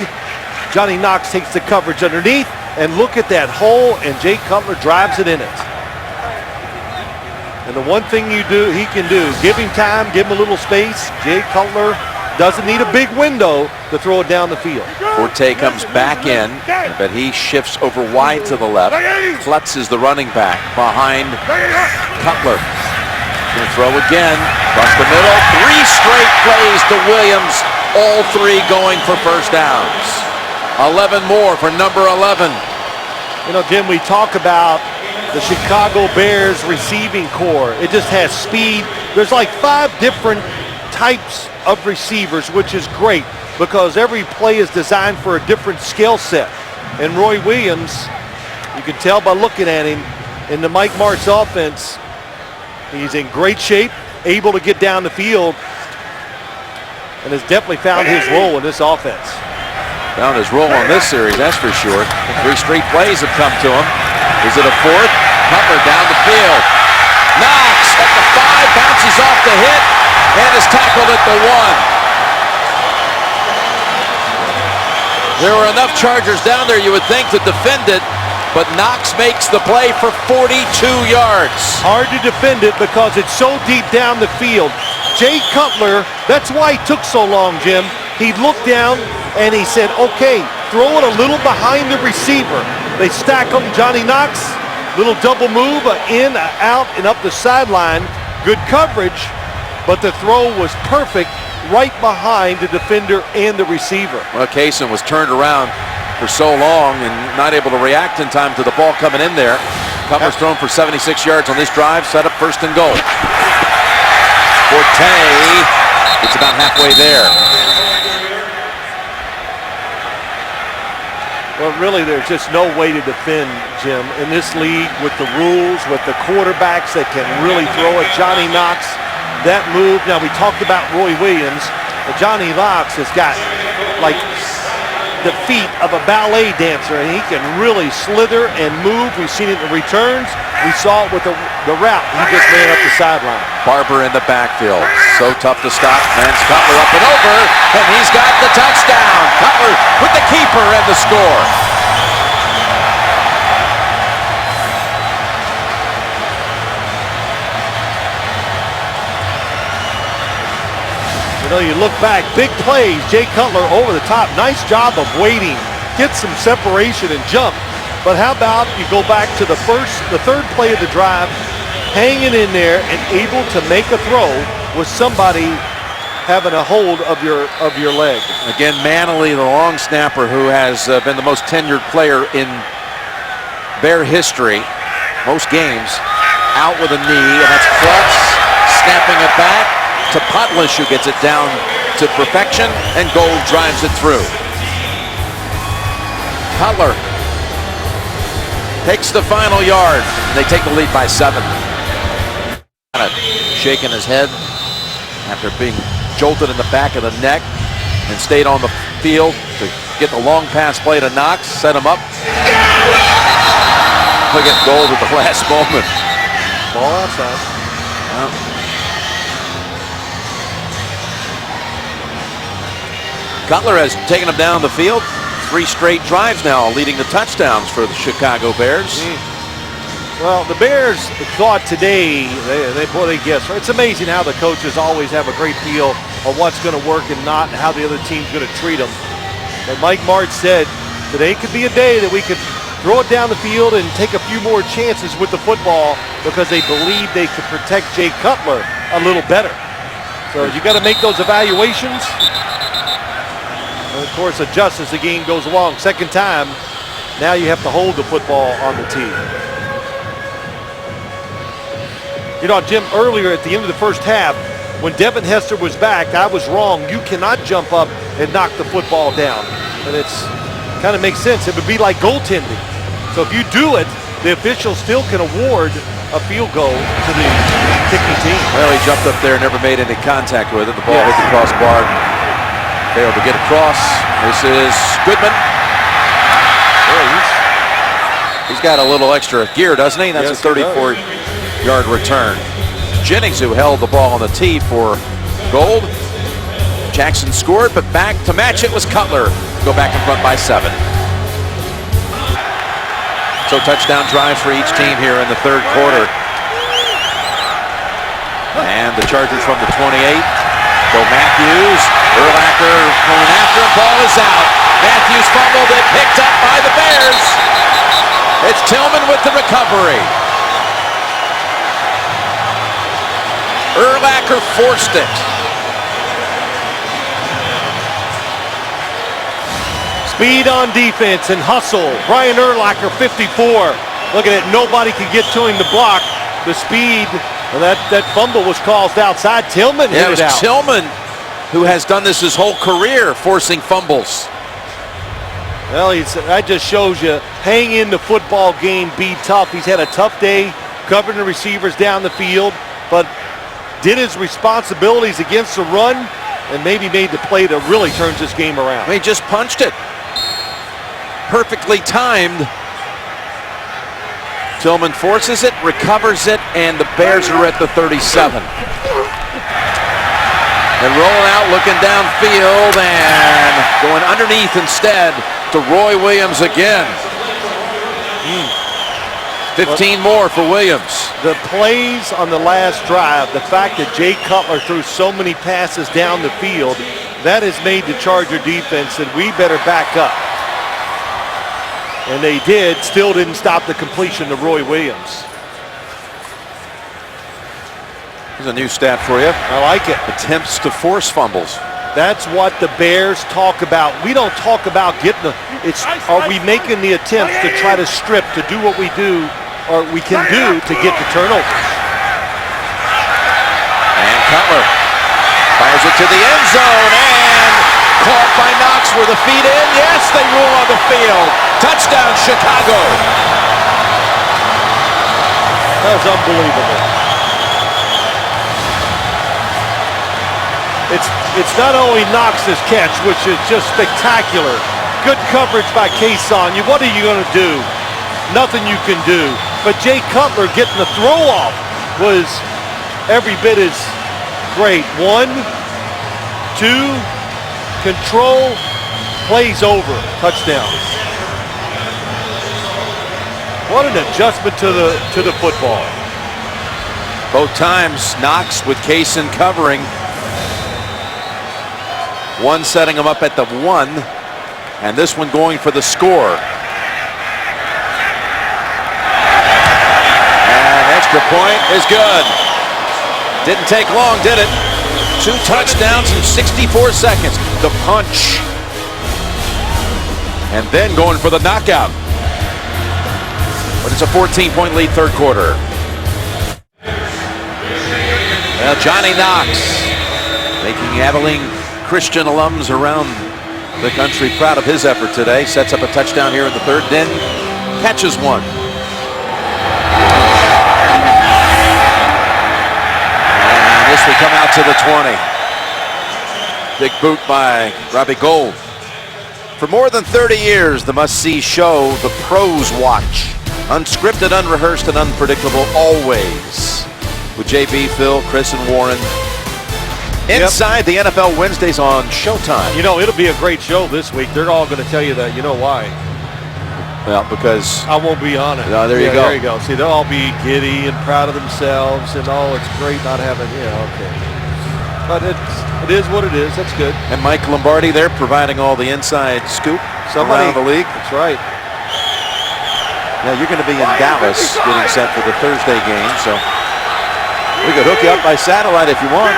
Johnny Knox takes the coverage underneath, and look at that hole, and Jay Cutler drives it in it. And the one thing he can do, give him time, give him a little space. Jay Cutler doesn't need a big window to throw it down the field. Forte comes back in, but he shifts over wide to the left. Klutz is the running back behind Cutler. Going to throw again, across the middle. 3 straight plays to Williams, all 3 going for first downs. 11 more for number 11. You know, Jim, we talk about the Chicago Bears receiving core. It just has speed. There's like 5 different types of receivers, which is great because every play is designed for a different skill set. And Roy Williams, you can tell by looking at him, in the Mike Martz offense, he's in great shape, able to get down the field, and has definitely found his role in this offense. Found his role in this series, that's for sure. 3 straight plays have come to him. Is it a 4th? Cutler down the field. Knox at the 5, bounces off the hit, and is tackled at the 1. There were enough Chargers down there, you would think, to defend it, but Knox makes the play for 42 yards. Hard to defend it because it's so deep down the field. Jay Cutler, that's why he took so long, Jim. He looked down and he said, okay, throw it a little behind the receiver. They stack them. Johnny Knox, little double move, in, out, and up the sideline. Good coverage, but the throw was perfect right behind the defender and the receiver. Well, Kaysen was turned around for so long and not able to react in time to the ball coming in there. Cutler's thrown for 76 yards on this drive, set up 1st and goal. Forte, it's about halfway there. Well, really, there's just no way to defend, Jim, in this league with the rules, with the quarterbacks that can really throw it. Johnny Knox, that move. Now, we talked about Roy Williams, but Johnny Knox has got, like, the feet of a ballet dancer, and he can really slither and move. We've seen it in the returns. We saw it with the route. He just ran up the sideline. Barber in the backfield. So tough to stop. Lands Cutler up and over, and he's got the touchdown. Cutler with the keeper and the score. You know, you look back, big plays. Jay Cutler over the top. Nice job of waiting. Get some separation and jump. But how about you go back to the 3rd play of the drive, hanging in there and able to make a throw with somebody having a hold of your leg. Again, Manley, the long snapper, who has been the most tenured player in Bear history, most games, out with a knee, and that's Klutz snapping it back to Putlish, who gets it down to perfection, and Gold drives it through. Cutler takes the final yard. They take the lead by 7. Kind of shaking his head after being jolted in the back of the neck, and stayed on the field to get the long pass play to Knox, set him up. Look at Gold at the last moment. Ball outside. Well, Cutler has taken him down the field. 3 straight drives now, leading to touchdowns for the Chicago Bears. Well, the Bears thought today, they guessed. It's amazing how the coaches always have a great feel of what's going to work and not, and how the other team's going to treat them. But Mike Martz said today could be a day that we could throw it down the field and take a few more chances with the football because they believe they could protect Jay Cutler a little better. So you got to make those evaluations. And of course, adjust as the game goes along. Second time, now you have to hold the football on the tee. You know, Jim, earlier at the end of the first half, when Devin Hester was back, I was wrong. You cannot jump up and knock the football down. And it's kind of makes sense. It would be like goaltending. So if you do it, the official still can award a field goal to the kicking team. Well, he jumped up there, never made any contact with it. The ball hit the crossbar. Failed to get across. This is Goodman. Boy, he's got a little extra gear, doesn't he? That's yes, a 34-yard return. Jennings who held the ball on the tee for Gold. Jackson scored, but back to match it was Cutler. Go back in front by 7. So touchdown drives for each team here in the third quarter. And the Chargers from the 28. So Matthews, Urlacher going after him, ball is out. Matthews fumbled it, picked up by the Bears. It's Tillman with the recovery. Urlacher forced it. Speed on defense and hustle. Brian Urlacher, 54. Look at it, nobody could get to him to block. The speed, that fumble was caused outside. Tillman hit it out. Tillman, who has done this his whole career, forcing fumbles. Well, that just shows you, hang in the football game, be tough. He's had a tough day covering the receivers down the field, but did his responsibilities against the run and maybe made the play that really turns this game around. He just punched it. Perfectly timed. Tillman forces it, recovers it, and the Bears are at the 37. And rolling out, looking downfield, and going underneath instead to Roy Williams again. 15 more for Williams. The plays on the last drive, the fact that Jay Cutler threw so many passes down the field, that has made the Charger defense that we better back up. And they did, still didn't stop the completion to Roy Williams. Here's a new stat for you. I like it. Attempts to force fumbles. That's what the Bears talk about. We don't talk about getting the, are we making the attempts to try to strip, to do what we do, or we can do to get the turnovers. And Cutler fires it to the end zone, and caught by Knox with the feet in. Yes, they rule on the field. Touchdown, Chicago. That was unbelievable. It's not only Knox's catch, which is just spectacular. Good coverage by Kason. What are you going to do? Nothing you can do. But Jay Cutler getting the throw off was every bit as great. 1, 2, control, plays over, touchdown. What an adjustment to the football. Both times, Knox with Kason covering. One setting him up at the 1, and this one going for the score. And extra point is good. Didn't take long, did it? 2 touchdowns in 64 seconds. The punch. And then going for the knockout. But it's a 14-point lead third quarter. Well, Johnny Knox making Abilene Christian alums around the country proud of his effort today. Sets up a touchdown here in the third, then catches one. And this will come out to the 20. Big boot by Robbie Gold. For more than 30 years, the must-see show, The Pros Watch. Unscripted, unrehearsed, and unpredictable always. With JB, Phil, Chris, and Warren. Inside the NFL Wednesdays on Showtime. You know, it'll be a great show this week. They're all going to tell you that. You know why? Well, because I won't be on it. No, there you go. There you go. See, they'll all be giddy and proud of themselves, and it's great not having, okay. But it is what it is. That's good. And Mike Lombardi there providing all the inside scoop around the league. That's right. Now you're going to be in Dallas getting set for the Thursday game, so we could hook you up by satellite if you want.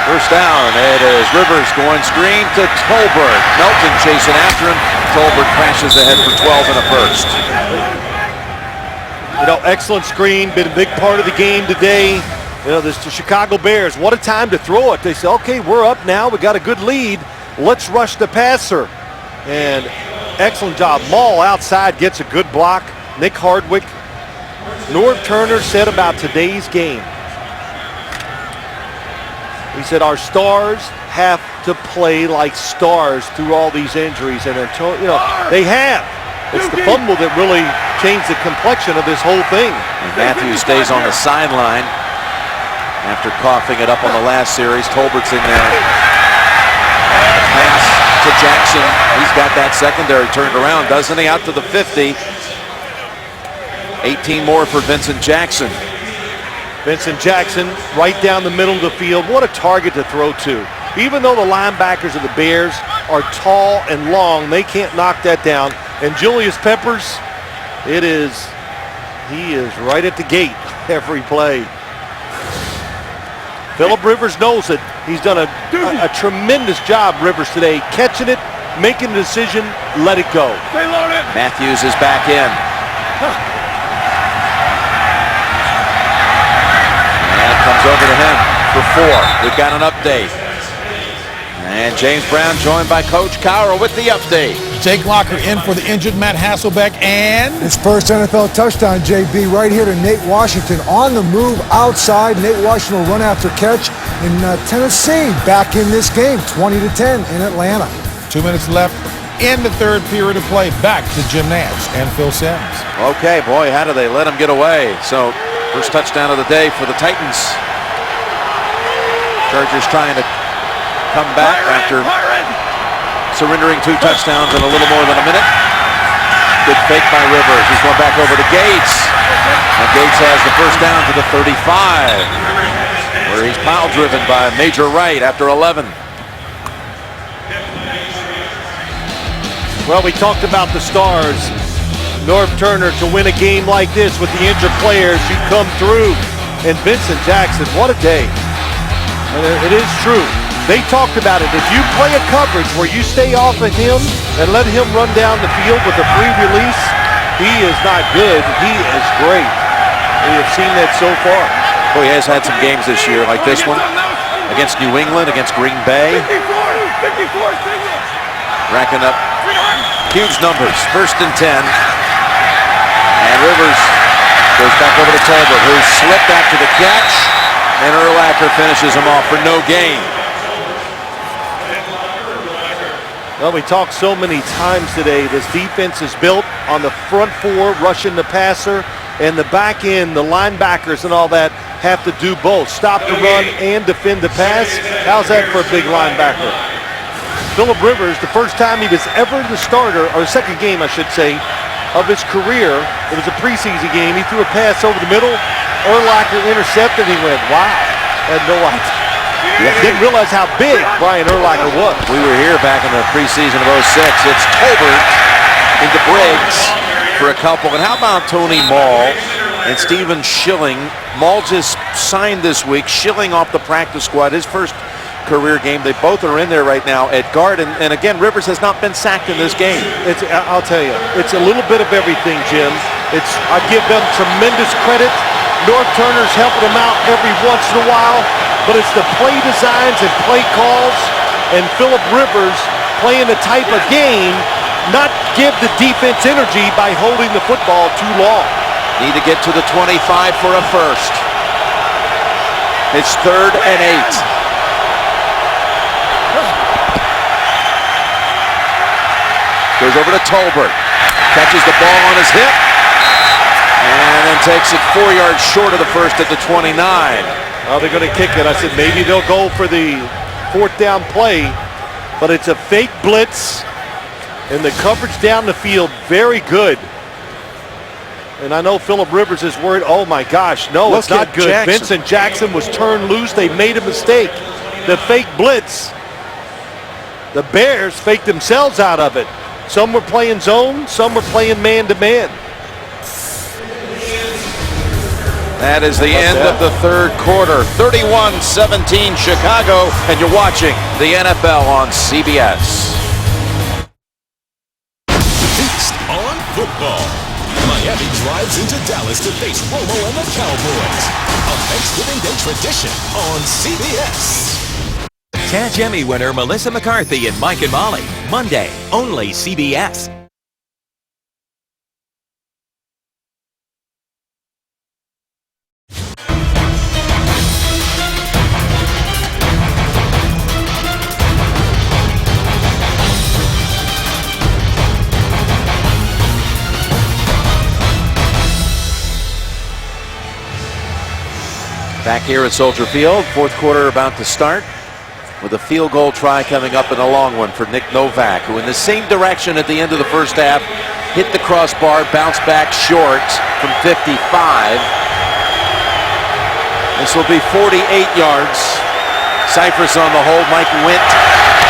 First down, it is Rivers going screen to Tolbert. Melton chasing after him. Tolbert crashes ahead for 12 and a first. Excellent screen, been a big part of the game today. This the Chicago Bears, what a time to throw it. They say, okay, we're up now, we got a good lead. Let's rush the passer. And excellent job. Maul outside gets a good block. Nick Hardwick. Norv Turner said about today's game, he said, our stars have to play like stars through all these injuries. And until, they have. It's the fumble that really changed the complexion of this whole thing. And Matthews stays on the sideline. after coughing it up on the last series. Tolbert's in there. Pass to Jackson. He's got that secondary turned around, doesn't he? Out to the 50. 18 more for Vincent Jackson. Vincent Jackson right down the middle of the field. What a target to throw to. Even though the linebackers of the Bears are tall and long, they can't knock that down. And Julius Peppers, he is right at the gate every play. Phillip Rivers knows it. He's done a tremendous job, Rivers, today, catching it, making a decision, let it go. Matthews is back in. And it comes over to him for 4. We've got an update. And James Brown joined by Coach Cowher with the update. Jake Locker in for the injured Matt Hasselbeck, and his first NFL touchdown, JB, right here to Nate Washington on the move outside. Nate Washington will run after catch in Tennessee. Back in this game, 20-10 in Atlanta. 2 minutes left in the third period of play. Back to Jim Nance and Phil Simms. Okay, boy, how do they let him get away? So, first touchdown of the day for the Titans. Chargers trying to come back after surrendering 2 touchdowns in a little more than a minute. Good fake by Rivers. He's going back over to Gates. And Gates has the first down to the 35, where he's pile driven by Major Wright after 11. Well, we talked about the stars. Norv Turner, to win a game like this with the injured players, you come through. And Vincent Jackson, what a day. And it is true. They talked about it. If you play a coverage where you stay off of him and let him run down the field with a free release, he is not good. He is great. We have seen that so far. Boy, he has had some games this year like this one. Against New England, against Green Bay. Racking up huge numbers. 1st and 10. And Rivers goes back over to Tolbert, who slipped after the catch. And Urlacher finishes him off for no gain. Well, we talked so many times today. This defense is built on the front 4, rushing the passer, and the back end, the linebackers and all that have to do both. Stop the run and defend the pass. How's that for a big linebacker? Phillip Rivers, the first time he was ever the starter, or the second game, I should say, of his career, it was a preseason game. He threw a pass over the middle. Urlacher intercepted. He went, wow. Had no idea. Didn't realize how big Brian Urlacher was. We were here back in the preseason of 06. It's Tolbert into Briggs for a couple. And how about Tony Mall and Stephen Schilling? Mall just signed this week. Schilling off the practice squad. His first career game. They both are in there right now at guard. And again, Rivers has not been sacked in this game. I'll tell you, it's a little bit of everything, Jim. I give them tremendous credit. Norv Turner's helping them out every once in a while. But it's the play designs and play calls and Phillip Rivers playing the type of game, not give the defense energy by holding the football too long. Need to get to the 25 for a first. It's 3rd and 8. Goes over to Tolbert. Catches the ball on his hip. And then takes it 4 yards short of the first at the 29. Oh, they're going to kick it. I said maybe they'll go for the 4th down play, but it's a fake blitz, and the coverage down the field, very good. And I know Phillip Rivers is worried, oh my gosh, no, it's not good. Jackson. Vincent Jackson was turned loose. They made a mistake. The fake blitz, the Bears faked themselves out of it. Some were playing zone, some were playing man-to-man. That is the end of the 3rd quarter. 31-17 Chicago, and you're watching the NFL on CBS. Feast on football. Miami drives into Dallas to face Romo and the Cowboys. A Thanksgiving Day tradition on CBS. Catch Emmy winner Melissa McCarthy and Mike and Molly. Monday, only CBS. Back here at Soldier Field, fourth quarter about to start, with a field goal try coming up and a long one for Nick Novak, who in the same direction at the end of the first half hit the crossbar, bounced back short from 55. This will be 48 yards. Cypress on the hold. Mike Wint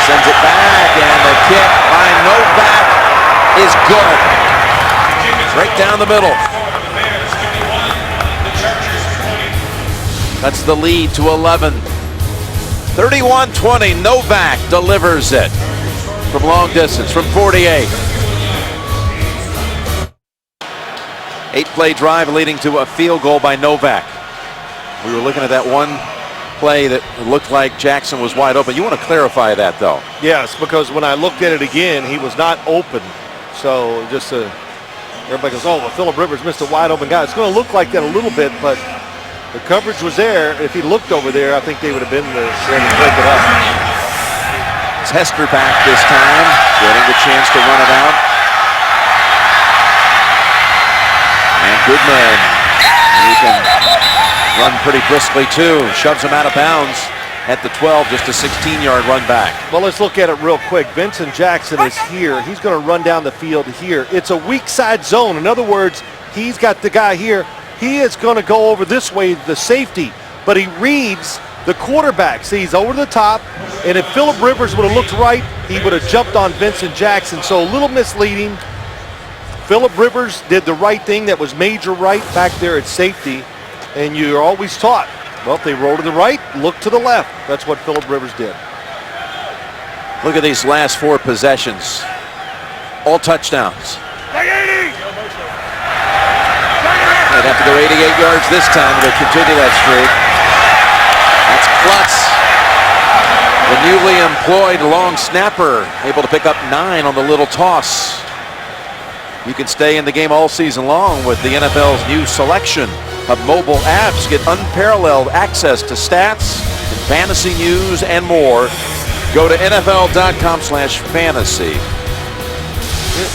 sends it back, and the kick by Novak is good. Right down the middle. That's the lead to 11. 31-20, Novak delivers it from long distance, from 48. 8-play drive leading to a field goal by Novak. We were looking at that one play that looked like Jackson was wide open. You want to clarify that, though? Yes, because when I looked at it again, he was not open. So just everybody goes, oh, well, Phillip Rivers missed a wide open guy. It's going to look like that a little bit, but the coverage was there. If he looked over there, I think they would have been there to break it up. It's Hester back this time, getting the chance to run it out. And Goodman, he can run pretty briskly too. Shoves him out of bounds at the 12, just a 16-yard run back. Well, let's look at it real quick. Vincent Jackson is here. He's going to run down the field here. It's a weak side zone. In other words, he's got the guy here. He is going to go over this way, the safety, but he reads the quarterback. See, he's over the top, and if Phillip Rivers would have looked right, he would have jumped on Vincent Jackson. So a little misleading. Phillip Rivers did the right thing. That was major right back there at safety, and you're always taught, well, if they roll to the right, look to the left. That's what Phillip Rivers did. Look at these last four possessions. All touchdowns. They'd have to go 88 yards this time to continue that streak. That's Klutz, the newly employed long snapper, able to pick up 9 on the little toss. You can stay in the game all season long with the NFL's new selection of mobile apps. Get unparalleled access to stats, and fantasy news, and more. Go to NFL.com/fantasy.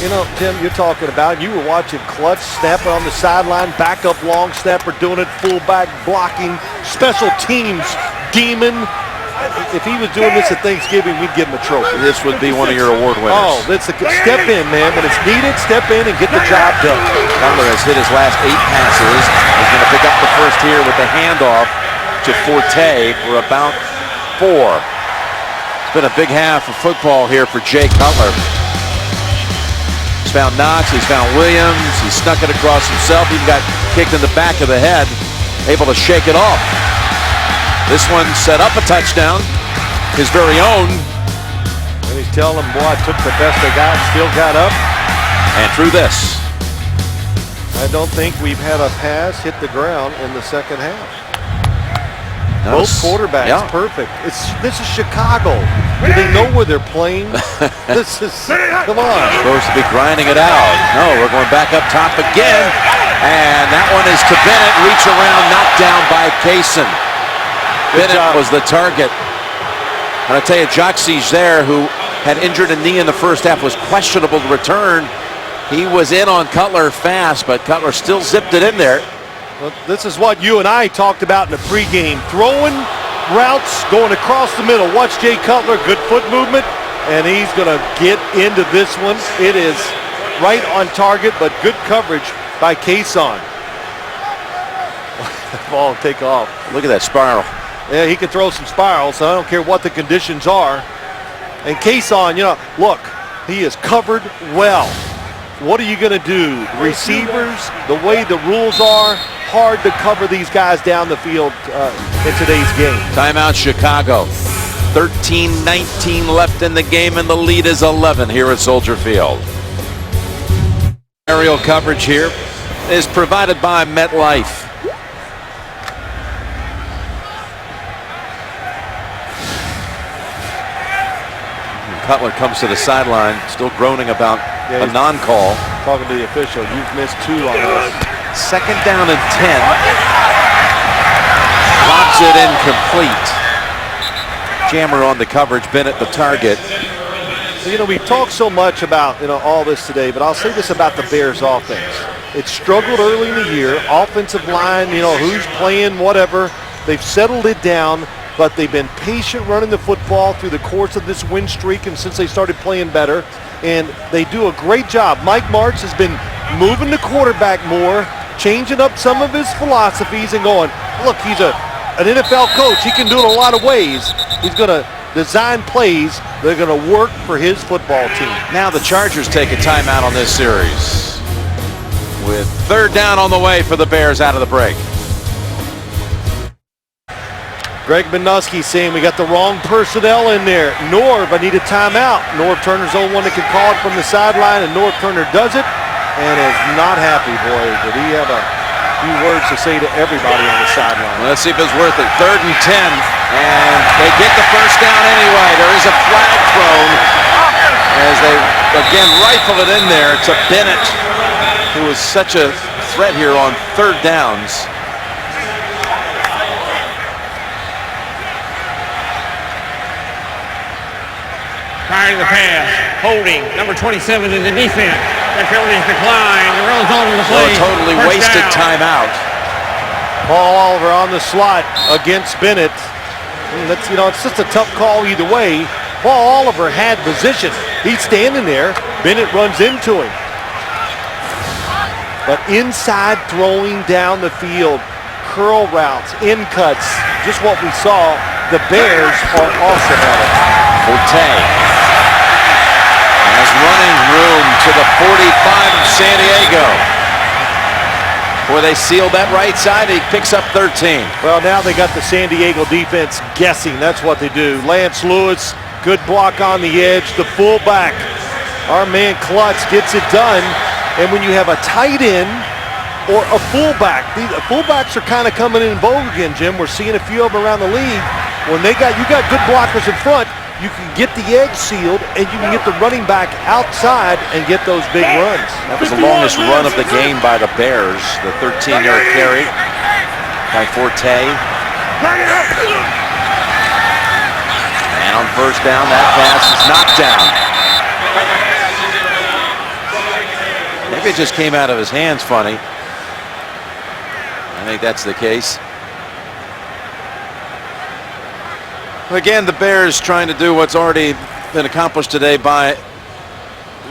You know, Tim, you're talking about, you were watching Klutz snapping on the sideline, backup long snapper doing it, fullback blocking, special teams demon. If he was doing this at Thanksgiving, we'd give him a trophy. This would be one of your award winners. Oh, that's a step in, man. When it's needed, step in and get the job done. Cutler has hit his last 8 passes. He's going to pick up the first here with the handoff to Forte for about 4. It's been a big half of football here for Jay Cutler. He's found Knox, he's found Williams, he snuck it across himself, he got kicked in the back of the head, able to shake it off. This one set up a touchdown, his very own. And he's telling them, boy, I took the best I got, still got up. And through this. I don't think we've had a pass hit the ground in the second half. Both quarterbacks, perfect. This is Chicago. Do they know where they're playing? This is, come on. Supposed to be grinding it out. No, we're going back up top again. And that one is to Bennett. Reach around, knocked down by Kaysen. Bennett was the target. And I tell you, Joxie's there, who had injured a knee in the first half, was questionable to return. He was in on Cutler fast, but Cutler still zipped it in there. Well, this is what you and I talked about in the pregame. Throwing routes, going across the middle. Watch Jay Cutler, good foot movement, and he's going to get into this one. It is right on target, but good coverage by Kaysen. Ball take off. Look at that spiral. Yeah, he can throw some spirals, so I don't care what the conditions are. And Kaysen, you know, look, he is covered well. What are you going to do? Receivers, the way the rules are, hard to cover these guys down the field in today's game. Timeout Chicago. 13-19 left in the game, and the lead is 11 here at Soldier Field. Aerial coverage here is provided by MetLife. Cutler comes to the sideline, still groaning about a non-call. Talking to the official, you've missed 2 on this. Second down and 10. Lobs it incomplete. Jammer on the coverage, Bennett the target. So, you know, we've talked so much about, you know, all this today, but I'll say this about the Bears offense. It struggled early in the year. Offensive line, you know, who's playing, whatever. They've settled it down, but they've been patient running the football through the course of this win streak and since they started playing better. And they do a great job. Mike Martz has been moving the quarterback more, changing up some of his philosophies and going, look, he's an NFL coach. He can do it a lot of ways. He's going to design plays that are going to work for his football team. Now the Chargers take a timeout on this series with 3rd down on the way for the Bears out of the break. Greg Minuski saying we got the wrong personnel in there. Norv, I need a timeout. Norv Turner's the only one that can call it from the sideline, and Norv Turner does it and is not happy, boy. Did he have a few words to say to everybody on the sideline? Well, let's see if it's worth it. 3rd and 10, and they get the first down anyway. There is a flag thrown as they, again, rifle it in there to Bennett, who was such a threat here on 3rd downs. Prior to the pass, holding, number 27 in the defense. That penalty's declined. The runs on the play. So totally wasted timeout. Paul Oliver on the slot against Bennett. That's, it's just a tough call either way. Paul Oliver had position. He's standing there. Bennett runs into him. But inside throwing down the field, curl routes, in cuts, just what we saw. The Bears are awesome at it. Forte has running room to the 45 of San Diego. Boy, they sealed that right side. He picks up 13. Well, now they got the San Diego defense guessing. That's what they do. Lance Lewis, good block on the edge. The fullback, our man Klutz, gets it done. And when you have a tight end or a fullback, the fullbacks are kind of coming in vogue again, Jim. We're seeing a few of them around the league. When you got good blockers in front, you can get the edge sealed and you can get the running back outside and get those big runs. That was the longest run of the game by the Bears, the 13-yard carry by Forte. And on 1st down, that pass is knocked down. Maybe it just came out of his hands funny. I think that's the case. Again, the Bears trying to do what's already been accomplished today by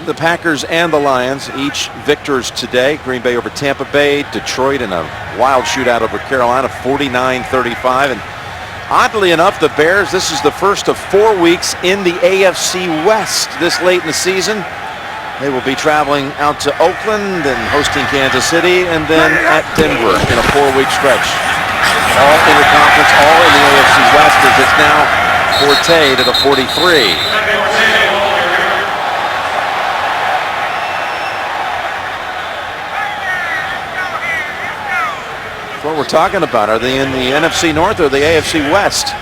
the Packers and the Lions, each victors today. Green Bay over Tampa Bay, Detroit in a wild shootout over Carolina, 49-35. And oddly enough, the Bears, this is the first of 4 weeks in the AFC West this late in the season. They will be traveling out to Oakland and hosting Kansas City and then at Denver in a 4-week stretch. All interconference, all in the AFC West as it's now Forte to the 43. That's what we're talking about. Are they in the NFC North or the AFC West?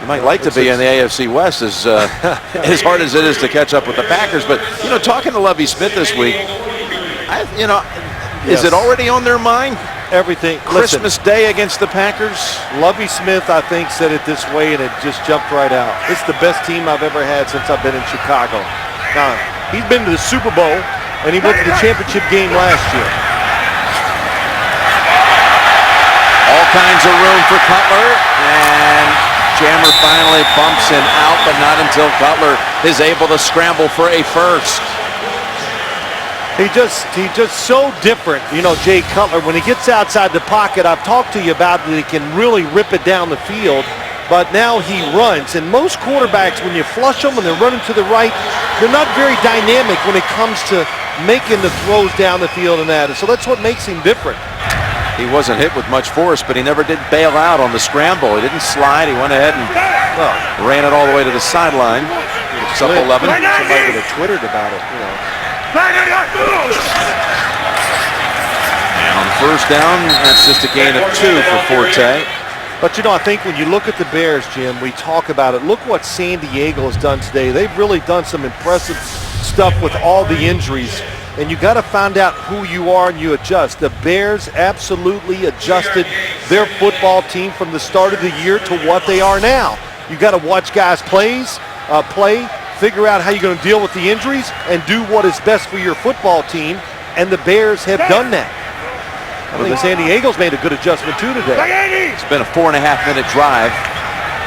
You might like to be in the AFC West as hard as it is to catch up with the Packers. But, talking to Lovie Smith this week, is it already on their mind? Everything. Christmas Day against the Packers? Lovie Smith, I think, said it this way, and it just jumped right out. It's the best team I've ever had since I've been in Chicago. Now, he's been to the Super Bowl, and he went to the championship game last year. All kinds of room for Cutler, and Jammer finally bumps him out, but not until Cutler is able to scramble for a first. He's just so different, Jay Cutler. When he gets outside the pocket, I've talked to you about that he can really rip it down the field, but now he runs. And most quarterbacks, when you flush them and they're running to the right, they're not very dynamic when it comes to making the throws down the field and that. So that's what makes him different. He wasn't hit with much force, but he never did bail out on the scramble. He didn't slide. He went ahead and ran it all the way to the sideline. It's up 11. Somebody would have twittered about it, And on 1st down, that's just a gain of 2 for Forte. But, I think when you look at the Bears, Jim, we talk about it. Look what San Diego has done today. They've really done some impressive stuff with all the injuries. And you got to find out who you are and you adjust. The Bears absolutely adjusted their football team from the start of the year to what they are now. You got to watch guys play, figure out how you're going to deal with the injuries, and do what is best for your football team. And the Bears have done that. I think San Diego's made a good adjustment too today. It's been a 4.5-minute drive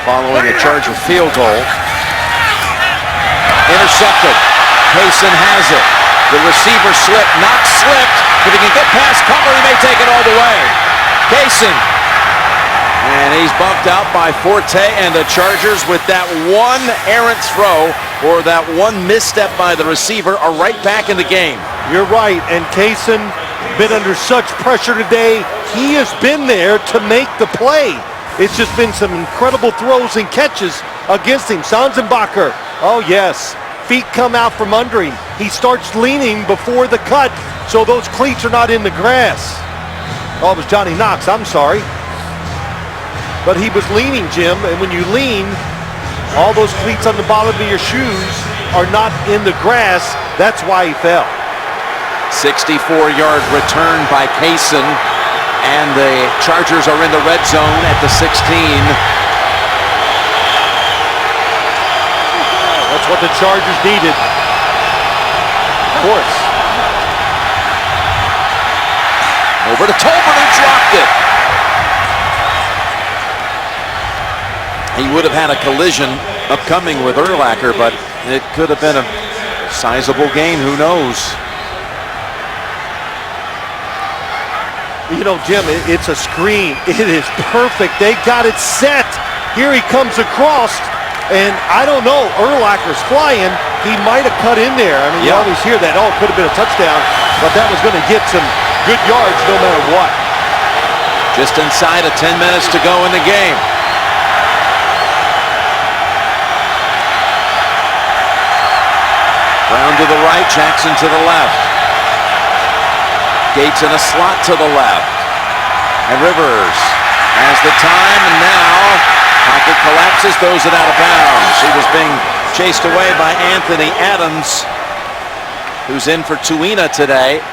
following a Charger field goal. Intercepted. Payson has it. The receiver slipped, not slipped. If he can get past Cutler, he may take it all the way. Payson. And he's bumped out by Forte, and the Chargers, with that one errant throw or that one misstep by the receiver, are right back in the game. You're right, and Kaysen been under such pressure today. He has been there to make the play. It's just been some incredible throws and catches against him. Sanzenbacher, oh yes, feet come out from under him. He starts leaning before the cut, so those cleats are not in the grass. Oh, it was Johnny Knox, I'm sorry. But he was leaning, Jim, and when you lean, all those cleats on the bottom of your shoes are not in the grass. That's why he fell. 64-yard return by Payson, and the Chargers are in the red zone at the 16. That's what the Chargers needed. Of course. Over to Tolbert, who dropped it. He would have had a collision upcoming with Urlacher, but it could have been a sizable gain. Who knows? You know, Jim, it's a screen. It is perfect. They got it set. Here he comes across, and I don't know. Urlacher's flying. He might have cut in there. I mean, you always hear that. Oh, it could have been a touchdown, but that was going to get some good yards no matter what. Just inside of 10 minutes to go in the game. Brown to the right, Jackson to the left. Gates in a slot to the left. And Rivers has the time, and now pocket collapses, throws it out of bounds. He was being chased away by Anthony Adams, who's in for Tuina today.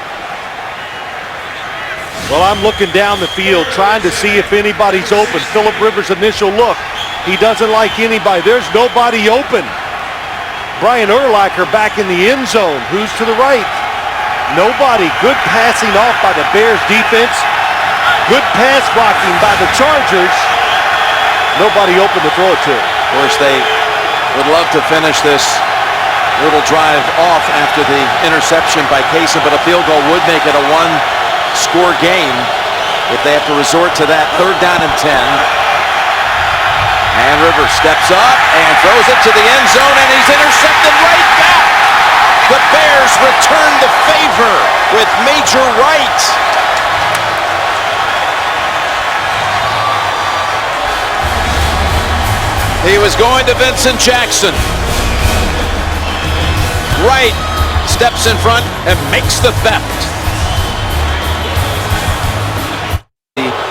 Well, I'm looking down the field, trying to see if anybody's open. Phillip Rivers' initial look. He doesn't like anybody. There's nobody open. Brian Urlacher back in the end zone. Who's to the right? Nobody. Good passing off by the Bears defense. Good pass blocking by the Chargers. Nobody open to throw it to. Of course, they would love to finish this little drive off after the interception by Kaysen, but a field goal would make it a one-score game if they have to resort to that. 3rd down and 10. And Rivers steps up and throws it to the end zone, and he's intercepted right back. The Bears return the favor with Major Wright. He was going to Vincent Jackson. Wright steps in front and makes the theft.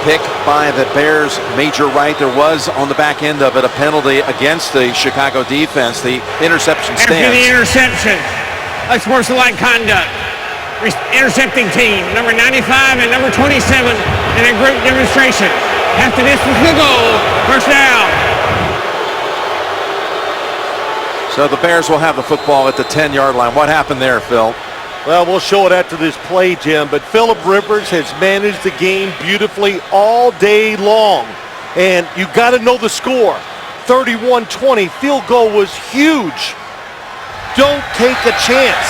Pick by the Bears, Major Wright. There was on the back end of it a penalty against the Chicago defense. The interception stands. After the interception, unsportsmanlike conduct. Intercepting team, number 95 and number 27 in a group demonstration. After this was the goal, first down. So the Bears will have the football at the 10-yard line. What happened there, Phil? Well, we'll show it after this play, Jim, but Phillip Rivers has managed the game beautifully all day long. And you got to know the score. 31-20. Field goal was huge. Don't take a chance.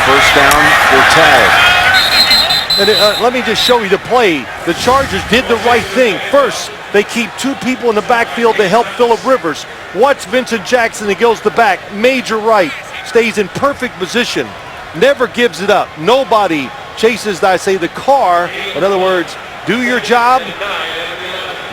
First down for Tag. And let me just show you the play. The Chargers did the right thing. First, they keep 2 people in the backfield to help Phillip Rivers. Watch Vincent Jackson. He goes to back. Major Wright stays in perfect position. Never gives it up. Nobody chases, I say, the car. In other words, do your job.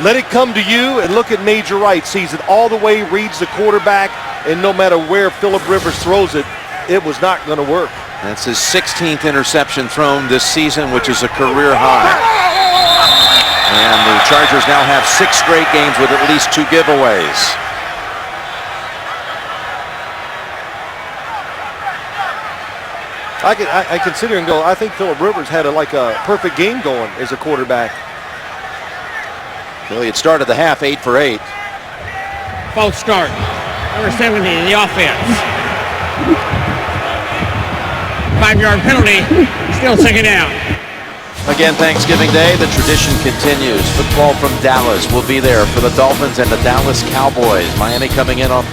Let it come to you, and look at Major Wright. Sees it all the way, reads the quarterback, and no matter where Phillip Rivers throws it, it was not going to work. That's his 16th interception thrown this season, which is a career high. And the Chargers now have 6 straight games with at least 2 giveaways. I consider and go, I think Phillip Rivers had a perfect game going as a quarterback. Well, he had started the half 8 for 8. False start. Number 70 in the offense. 5-yard penalty. Still 2nd down. Again, Thanksgiving Day, the tradition continues. Football from Dallas will be there for the Dolphins and the Dallas Cowboys. Miami coming in on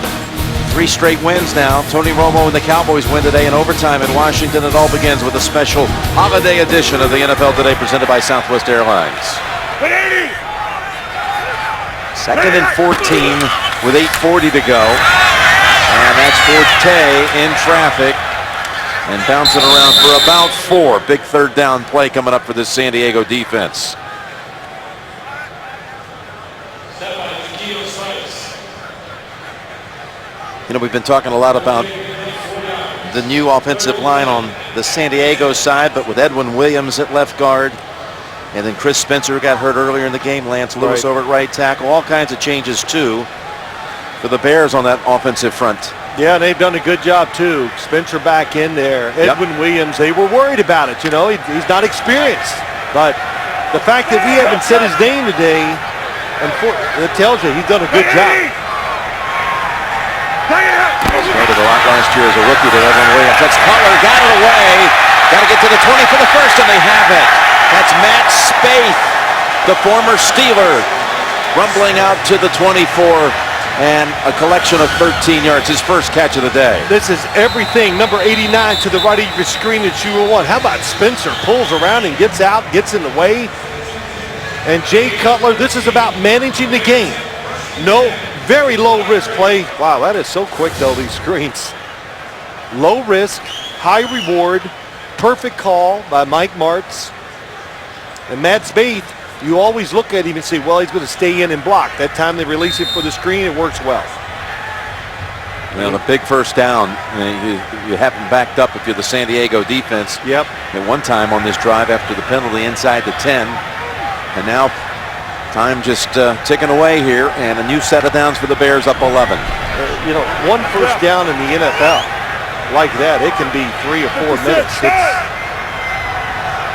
3 straight wins now. Tony Romo and the Cowboys win today in overtime in Washington. It all begins with a special holiday edition of the NFL Today presented by Southwest Airlines. 2nd and 14 with 8:40 to go. And that's Forte in traffic. And bouncing around for about 4. Big 3rd down play coming up for this San Diego defense. You know, we've been talking a lot about the new offensive line on the San Diego side, but with Edwin Williams at left guard, and then Chris Spencer got hurt earlier in the game, Lance Lewis over at right tackle, all kinds of changes too for the Bears on that offensive front. Yeah, they've done a good job too. Spencer back in there. Edwin Williams, they were worried about it. You know, he's not experienced. But the fact that we haven't said his name today, it tells you he's done a good job. Started a lot last year as a rookie to Edwin Williams. That's Cutler, got it away. Got to get to the 20 for the first, and they have it. That's Matt Spaeth, the former Steeler, rumbling out to the 24. And a collection of 13 yards, his first catch of the day. This is everything. Number 89 to the right of your screen that you will want. How about Spencer pulls around and gets out, gets in the way. And Jay Cutler, this is about managing the game. No, very low risk play. Wow, that is so quick though, these screens. Low risk, high reward, perfect call by Mike Martz. And Matt Spaeth, you always look at him and say, well, he's going to stay in and block. That time they release him for the screen, it works well. Well, the big first down, you have him backed up if you're the San Diego defense. Yep. At one time on this drive after the penalty inside the 10. And now time just ticking away here, and a new set of downs for the Bears up 11. You know, one first down in the NFL like that, it can be 3 or 4 minutes.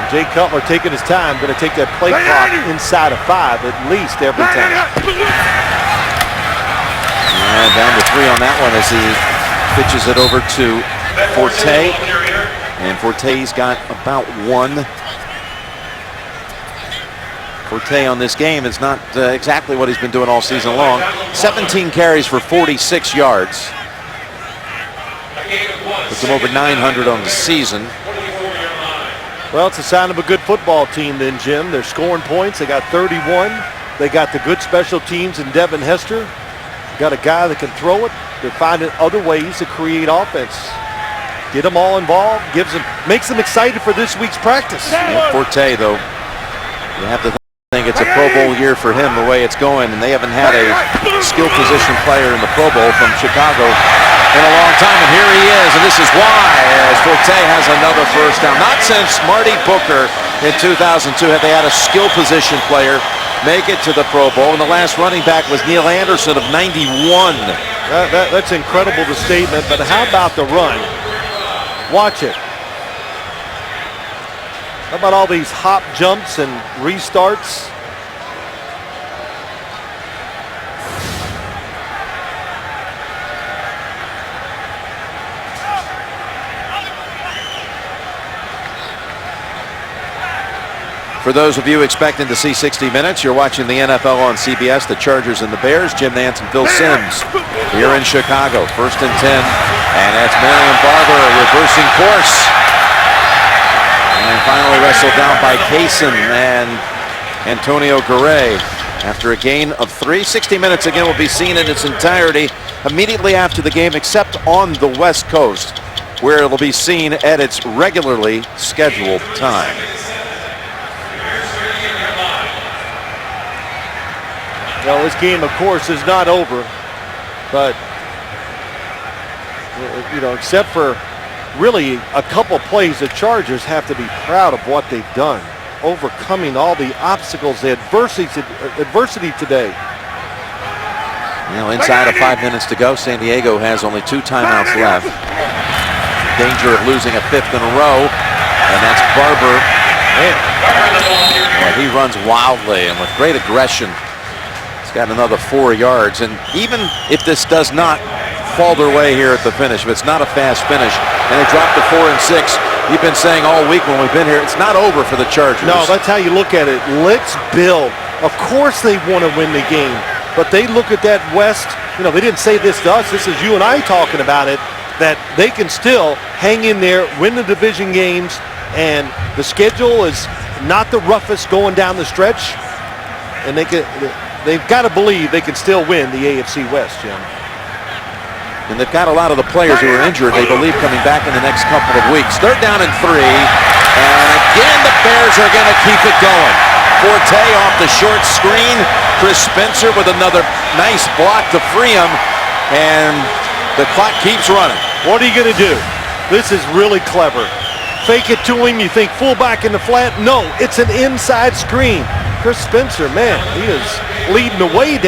Jay Cutler taking his time, going to take that play clock inside of 5 at least every time. And down to 3 on that one as he pitches it over to Forte. And Forte's got about 1. Forte on this game is not exactly what he's been doing all season long. 17 carries for 46 yards. Puts him over 900 on the season. Well, it's a sign of a good football team then, Jim. They're scoring points. They got 31. They got the good special teams in Devin Hester. Got a guy that can throw it. They're finding other ways to create offense. Get them all involved. Makes them excited for this week's practice. Yeah, Forte, though, you have to think it's a Pro Bowl year for him the way it's going, and they haven't had a skill position player in the Pro Bowl from Chicago in a long time, and here he is, and this is why, as Forte has another first down. Not since Marty Booker in 2002 have they had a skill position player make it to the Pro Bowl, and the last running back was Neil Anderson of 91. That's incredible, the statement, but how about the run? Watch it. How about all these hop jumps and restarts? For those of you expecting to see 60 minutes, you're watching the NFL on CBS, the Chargers and the Bears. Jim Nantz and Phil Simms here in Chicago. 1st and 10, and that's Marion Barber reversing course. And finally wrestled down by Kaysen and Antonio Garay after a gain of 3. 60 minutes again will be seen in its entirety immediately after the game, except on the West Coast, where it will be seen at its regularly scheduled time. Well, this game, of course, is not over, but, you know, except for really a couple plays, the Chargers have to be proud of what they've done, overcoming all the obstacles, the adversity today. Now inside of 5 minutes to go, San Diego has only 2 timeouts left. Danger of losing a 5th in a row, and that's Barber. Man, well, he runs wildly and with great aggression. He's got another 4 yards, and even if this does not fall their way here at the finish, if it's not a fast finish, and they drop to 4 and 6, You've been saying all week when we've been here, it's not over for the Chargers. No, that's how you look at it. Let's build. Of course they want to win the game, but they look at that West. You know, they didn't say this to us. This is you and I talking about it, that they can still hang in there, win the division games, and the schedule is not the roughest going down the stretch, and they've got to believe they can still win the AFC West, Jim. And they've got a lot of the players who are injured, they believe, coming back in the next couple of weeks. Third down and 3. And again, the Bears are going to keep it going. Forte off the short screen. Chris Spencer with another nice block to free him. And the clock keeps running. What are you going to do? This is really clever. Fake it to him. You think fullback in the flat? No, it's an inside screen. Chris Spencer, man, he is leading the way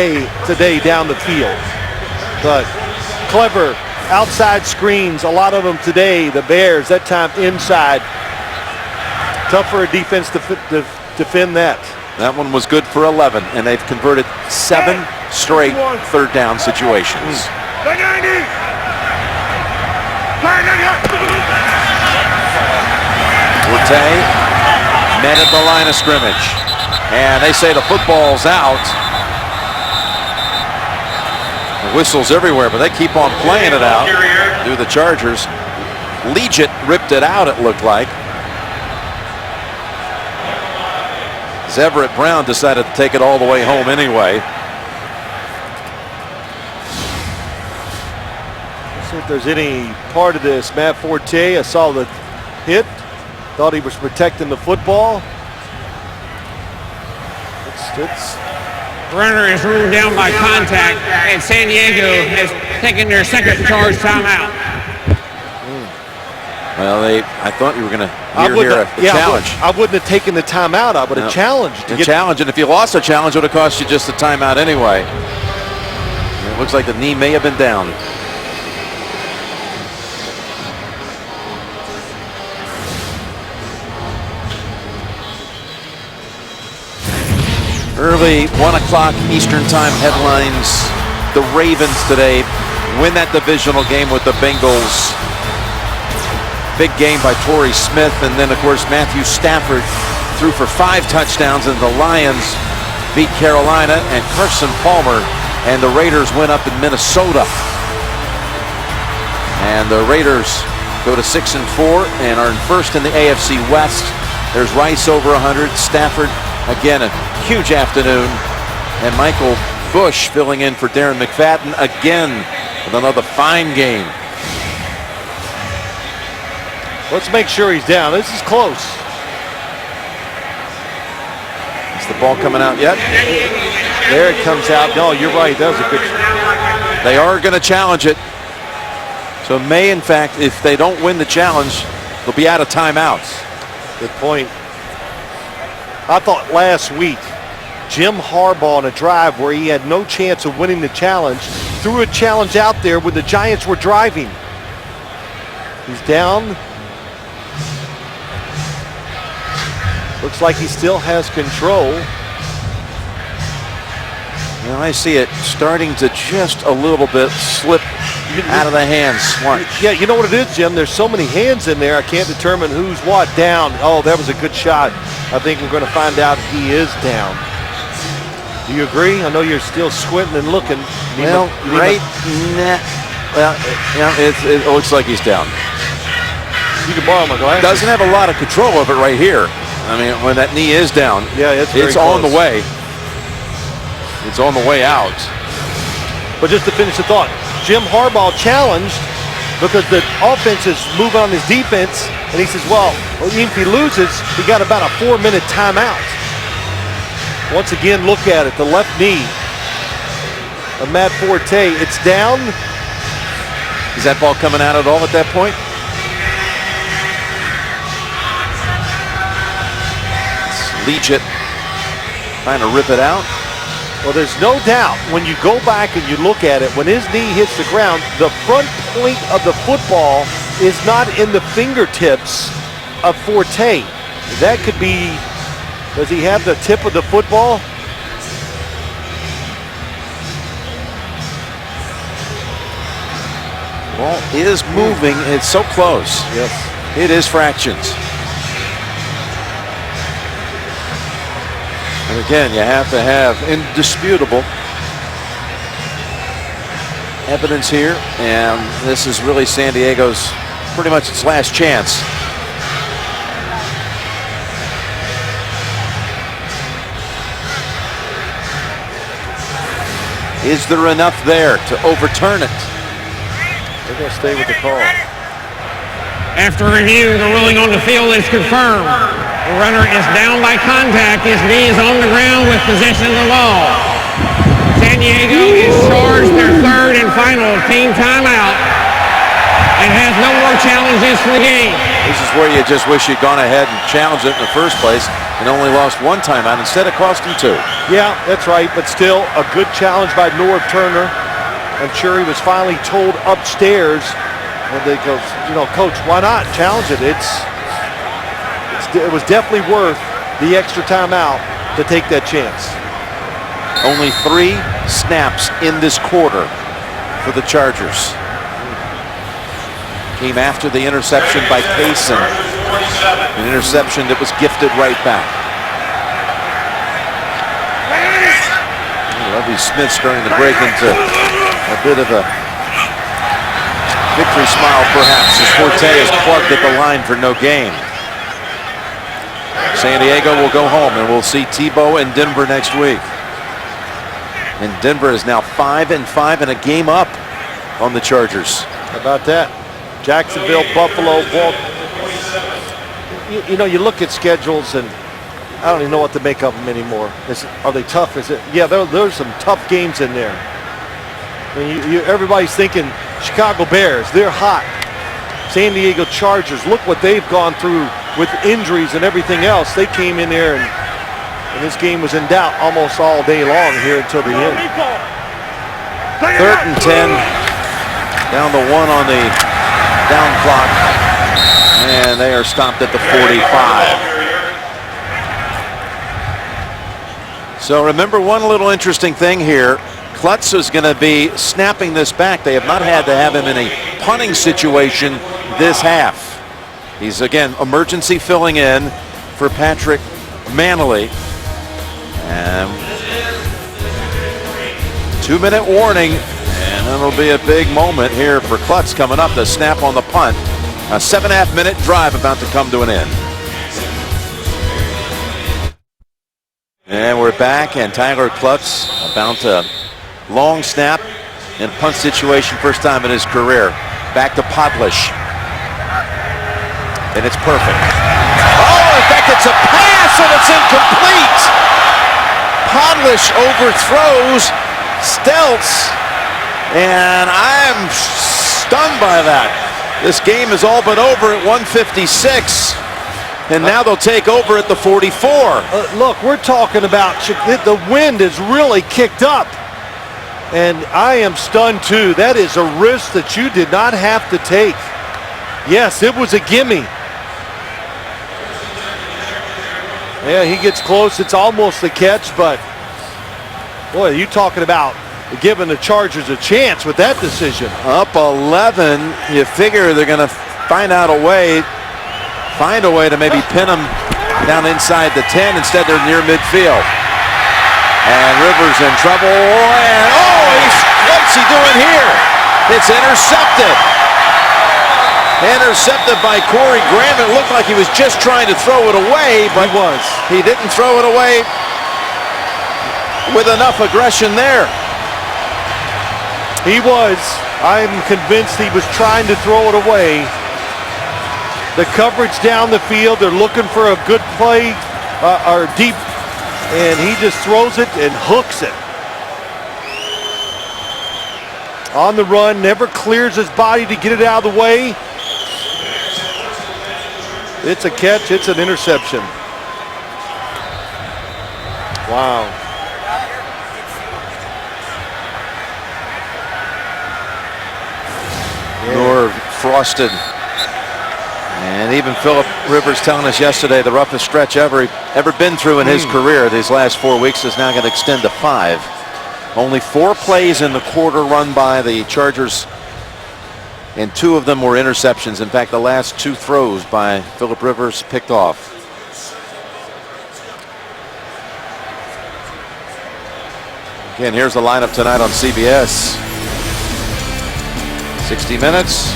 today down the field. But clever outside screens, a lot of them today. The Bears, that time inside. Tough for a defense to defend that. That one was good for 11, and they've converted 7 straight third down situations. Forte met at the line of scrimmage, and they say the football's out. The whistles everywhere, but they keep on playing it out. Do the Chargers. Legit ripped it out, it looked like. As Everett Brown decided to take it all the way home anyway. Let's see if there's any part of this. Matt Forte, I saw the hit. Thought he was protecting the football. It's Runner is ruled down by contact, and San Diego has taken their second charge timeout. Well, I thought you were going to hear a challenge. I wouldn't have taken the timeout. I would have challenged. And if you lost a challenge, it would have cost you just a timeout anyway. And it looks like the knee may have been down. Early 1 o'clock Eastern Time headlines. The Ravens today win that divisional game with the Bengals. Big game by Torrey Smith, and then of course Matthew Stafford threw for 5 touchdowns, and the Lions beat Carolina, and Carson Palmer and the Raiders went up in Minnesota. And the Raiders go to 6-4 and are in first in the AFC West. There's Rice over 100, Stafford again a huge afternoon, and Michael Bush filling in for Darren McFadden again with another fine game. Let's make sure he's down. This is close. Is the ball coming out yet? There it comes out. No, you're right. That was a good. They are going to challenge it. So may, in fact, if they don't win the challenge, they'll be out of timeouts. Good point. I thought last week, Jim Harbaugh on a drive where he had no chance of winning the challenge, threw a challenge out there when the Giants were driving. He's down. Looks like he still has control. Well, I see it starting to just a little bit slip out of the hands. Yeah, you know what it is, Jim? There's so many hands in there, I can't determine who's what. Down. Oh, that was a good shot. I think we're going to find out he is down. Do you agree? I know you're still squinting and looking. Well, it looks like he's down. You can borrow my glasses. Doesn't have a lot of control of it right here. I mean, when that knee is down, yeah, it's on the way. It's on the way out. But just to finish the thought, Jim Harbaugh challenged because the offense is moving on his defense, and he says, well, even if he loses, he got about a 4-minute timeout. Once again, look at it, the left knee of Matt Forte. It's down. Is that ball coming out at all at that point? It's legit trying to rip it out. Well, there's no doubt when you go back and you look at it, when his knee hits the ground, the front point of the football is not in the fingertips of Forte. That could be, does he have the tip of the football? Ball is moving. It's so close. Yes. It is fractions. And again, you have to have indisputable evidence here, and this is really San Diego's pretty much its last chance. Is there enough there to overturn it? They're going to stay with the call. After review, the ruling on the field is confirmed. The runner is down by contact. His knee is on the ground with possession of the ball. San Diego is charged their third and final team timeout and has no more challenges for the game. This is where you just wish you'd gone ahead and challenged it in the first place and only lost one timeout instead of costing two. Yeah, that's right, but still a good challenge by Norv Turner. I'm sure he was finally told upstairs when they go, you know, Coach, why not challenge it? It was definitely worth the extra timeout to take that chance. Only 3 snaps in this quarter for the Chargers. Came after the interception by Payson. An interception that was gifted right back. Lovie Smith starting to break into a bit of a victory smile, perhaps, as Forte is plugged at the line for no gain. San Diego will go home, and we'll see Tebow in Denver next week. And Denver is now 5-5 and a game up on the Chargers. How about that? Jacksonville, Buffalo, you know, you look at schedules and I don't even know what to make of them anymore. Are they tough? Yeah, there's some tough games in there. I mean, everybody's thinking Chicago Bears, they're hot. San Diego Chargers, look what they've gone through with injuries and everything else. They came in there and this game was in doubt almost all day long here until the end. 3rd and 10, down to 1 on the down clock, and they are stopped at the 45. So remember one little interesting thing here. Klutz is going to be snapping this back. They have not had to have him in a punting situation this half. He's again emergency filling in for Patrick Manley. And 2-minute warning, and it'll be a big moment here for Klutz coming up. The snap on the punt. A 7.5-minute drive about to come to an end. And we're back, and Tyler Klutz about to long snap in punt situation, first time in his career. Back to Podlish. And it's perfect. Oh, in fact, it's a pass, and it's incomplete. Podlish overthrows Stelz, and I'm stunned by that. This game is all but over at 1:56, and now they'll take over at the 44. Look, we're talking about the wind is really kicked up, and I am stunned too. That is a risk that you did not have to take. Yes, it was a gimme. Yeah, he gets close. It's almost a catch, but boy, you talking about giving the Chargers a chance with that decision. Up 11, you figure they're going to find a way to maybe pin them down inside the 10. Instead, they're near midfield. And Rivers in trouble. And what's he doing here? It's intercepted. Intercepted by Corey Graham. It looked like he was just trying to throw it away, but he didn't throw it away with enough aggression there. He was. I'm convinced he was trying to throw it away. The coverage down the field, they're looking for a good play or deep, and he just throws it and hooks it. On the run, never clears his body to get it out of the way. It's a catch, it's an interception. Wow. Nor frosted. And even Phillip Rivers telling us yesterday the roughest stretch ever been through in his career these last 4 weeks is now going to extend to 5. Only 4 plays in the quarter run by the Chargers and 2 of them were interceptions. In fact, the last 2 throws by Phillip Rivers picked off. Again, here's the lineup tonight on CBS. 60 Minutes.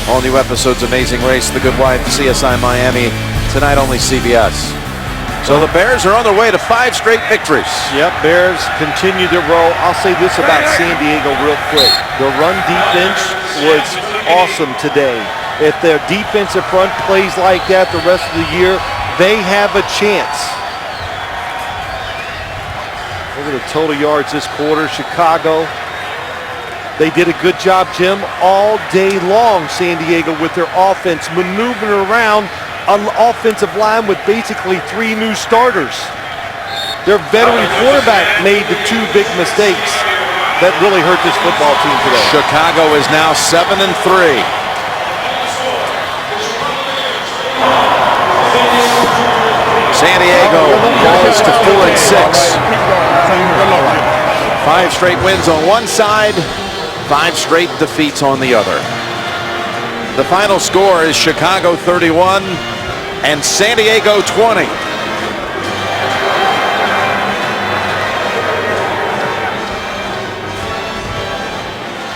All new episodes, Amazing Race, The Good Wife, CSI Miami. Tonight only CBS. So the Bears are on their way to 5 straight victories. Yep, Bears continue to roll. I'll say this about San Diego real quick. The run defense was awesome today. If their defensive front plays like that the rest of the year, they have a chance. Look at the total yards this quarter. Chicago, they did a good job, Jim, all day long, San Diego, with their offense, maneuvering around an offensive line with basically 3 new starters. Their veteran quarterback made the 2 big mistakes that really hurt this football team today. Chicago is now 7-3. San Diego falls to 4-6. 5 straight wins on one side, 5 straight defeats on the other. The final score is Chicago 31 and San Diego 20.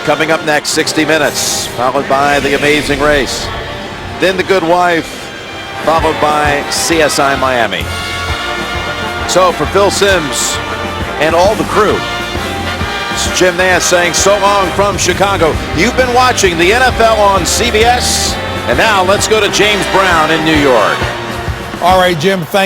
Coming up next, 60 Minutes, followed by The Amazing Race. Then The Good Wife, followed by CSI Miami. So for Phil Simms and all the crew, it's Jim Nance saying so long from Chicago. You've been watching the NFL on CBS, and now let's go to James Brown in New York. All right, Jim, thank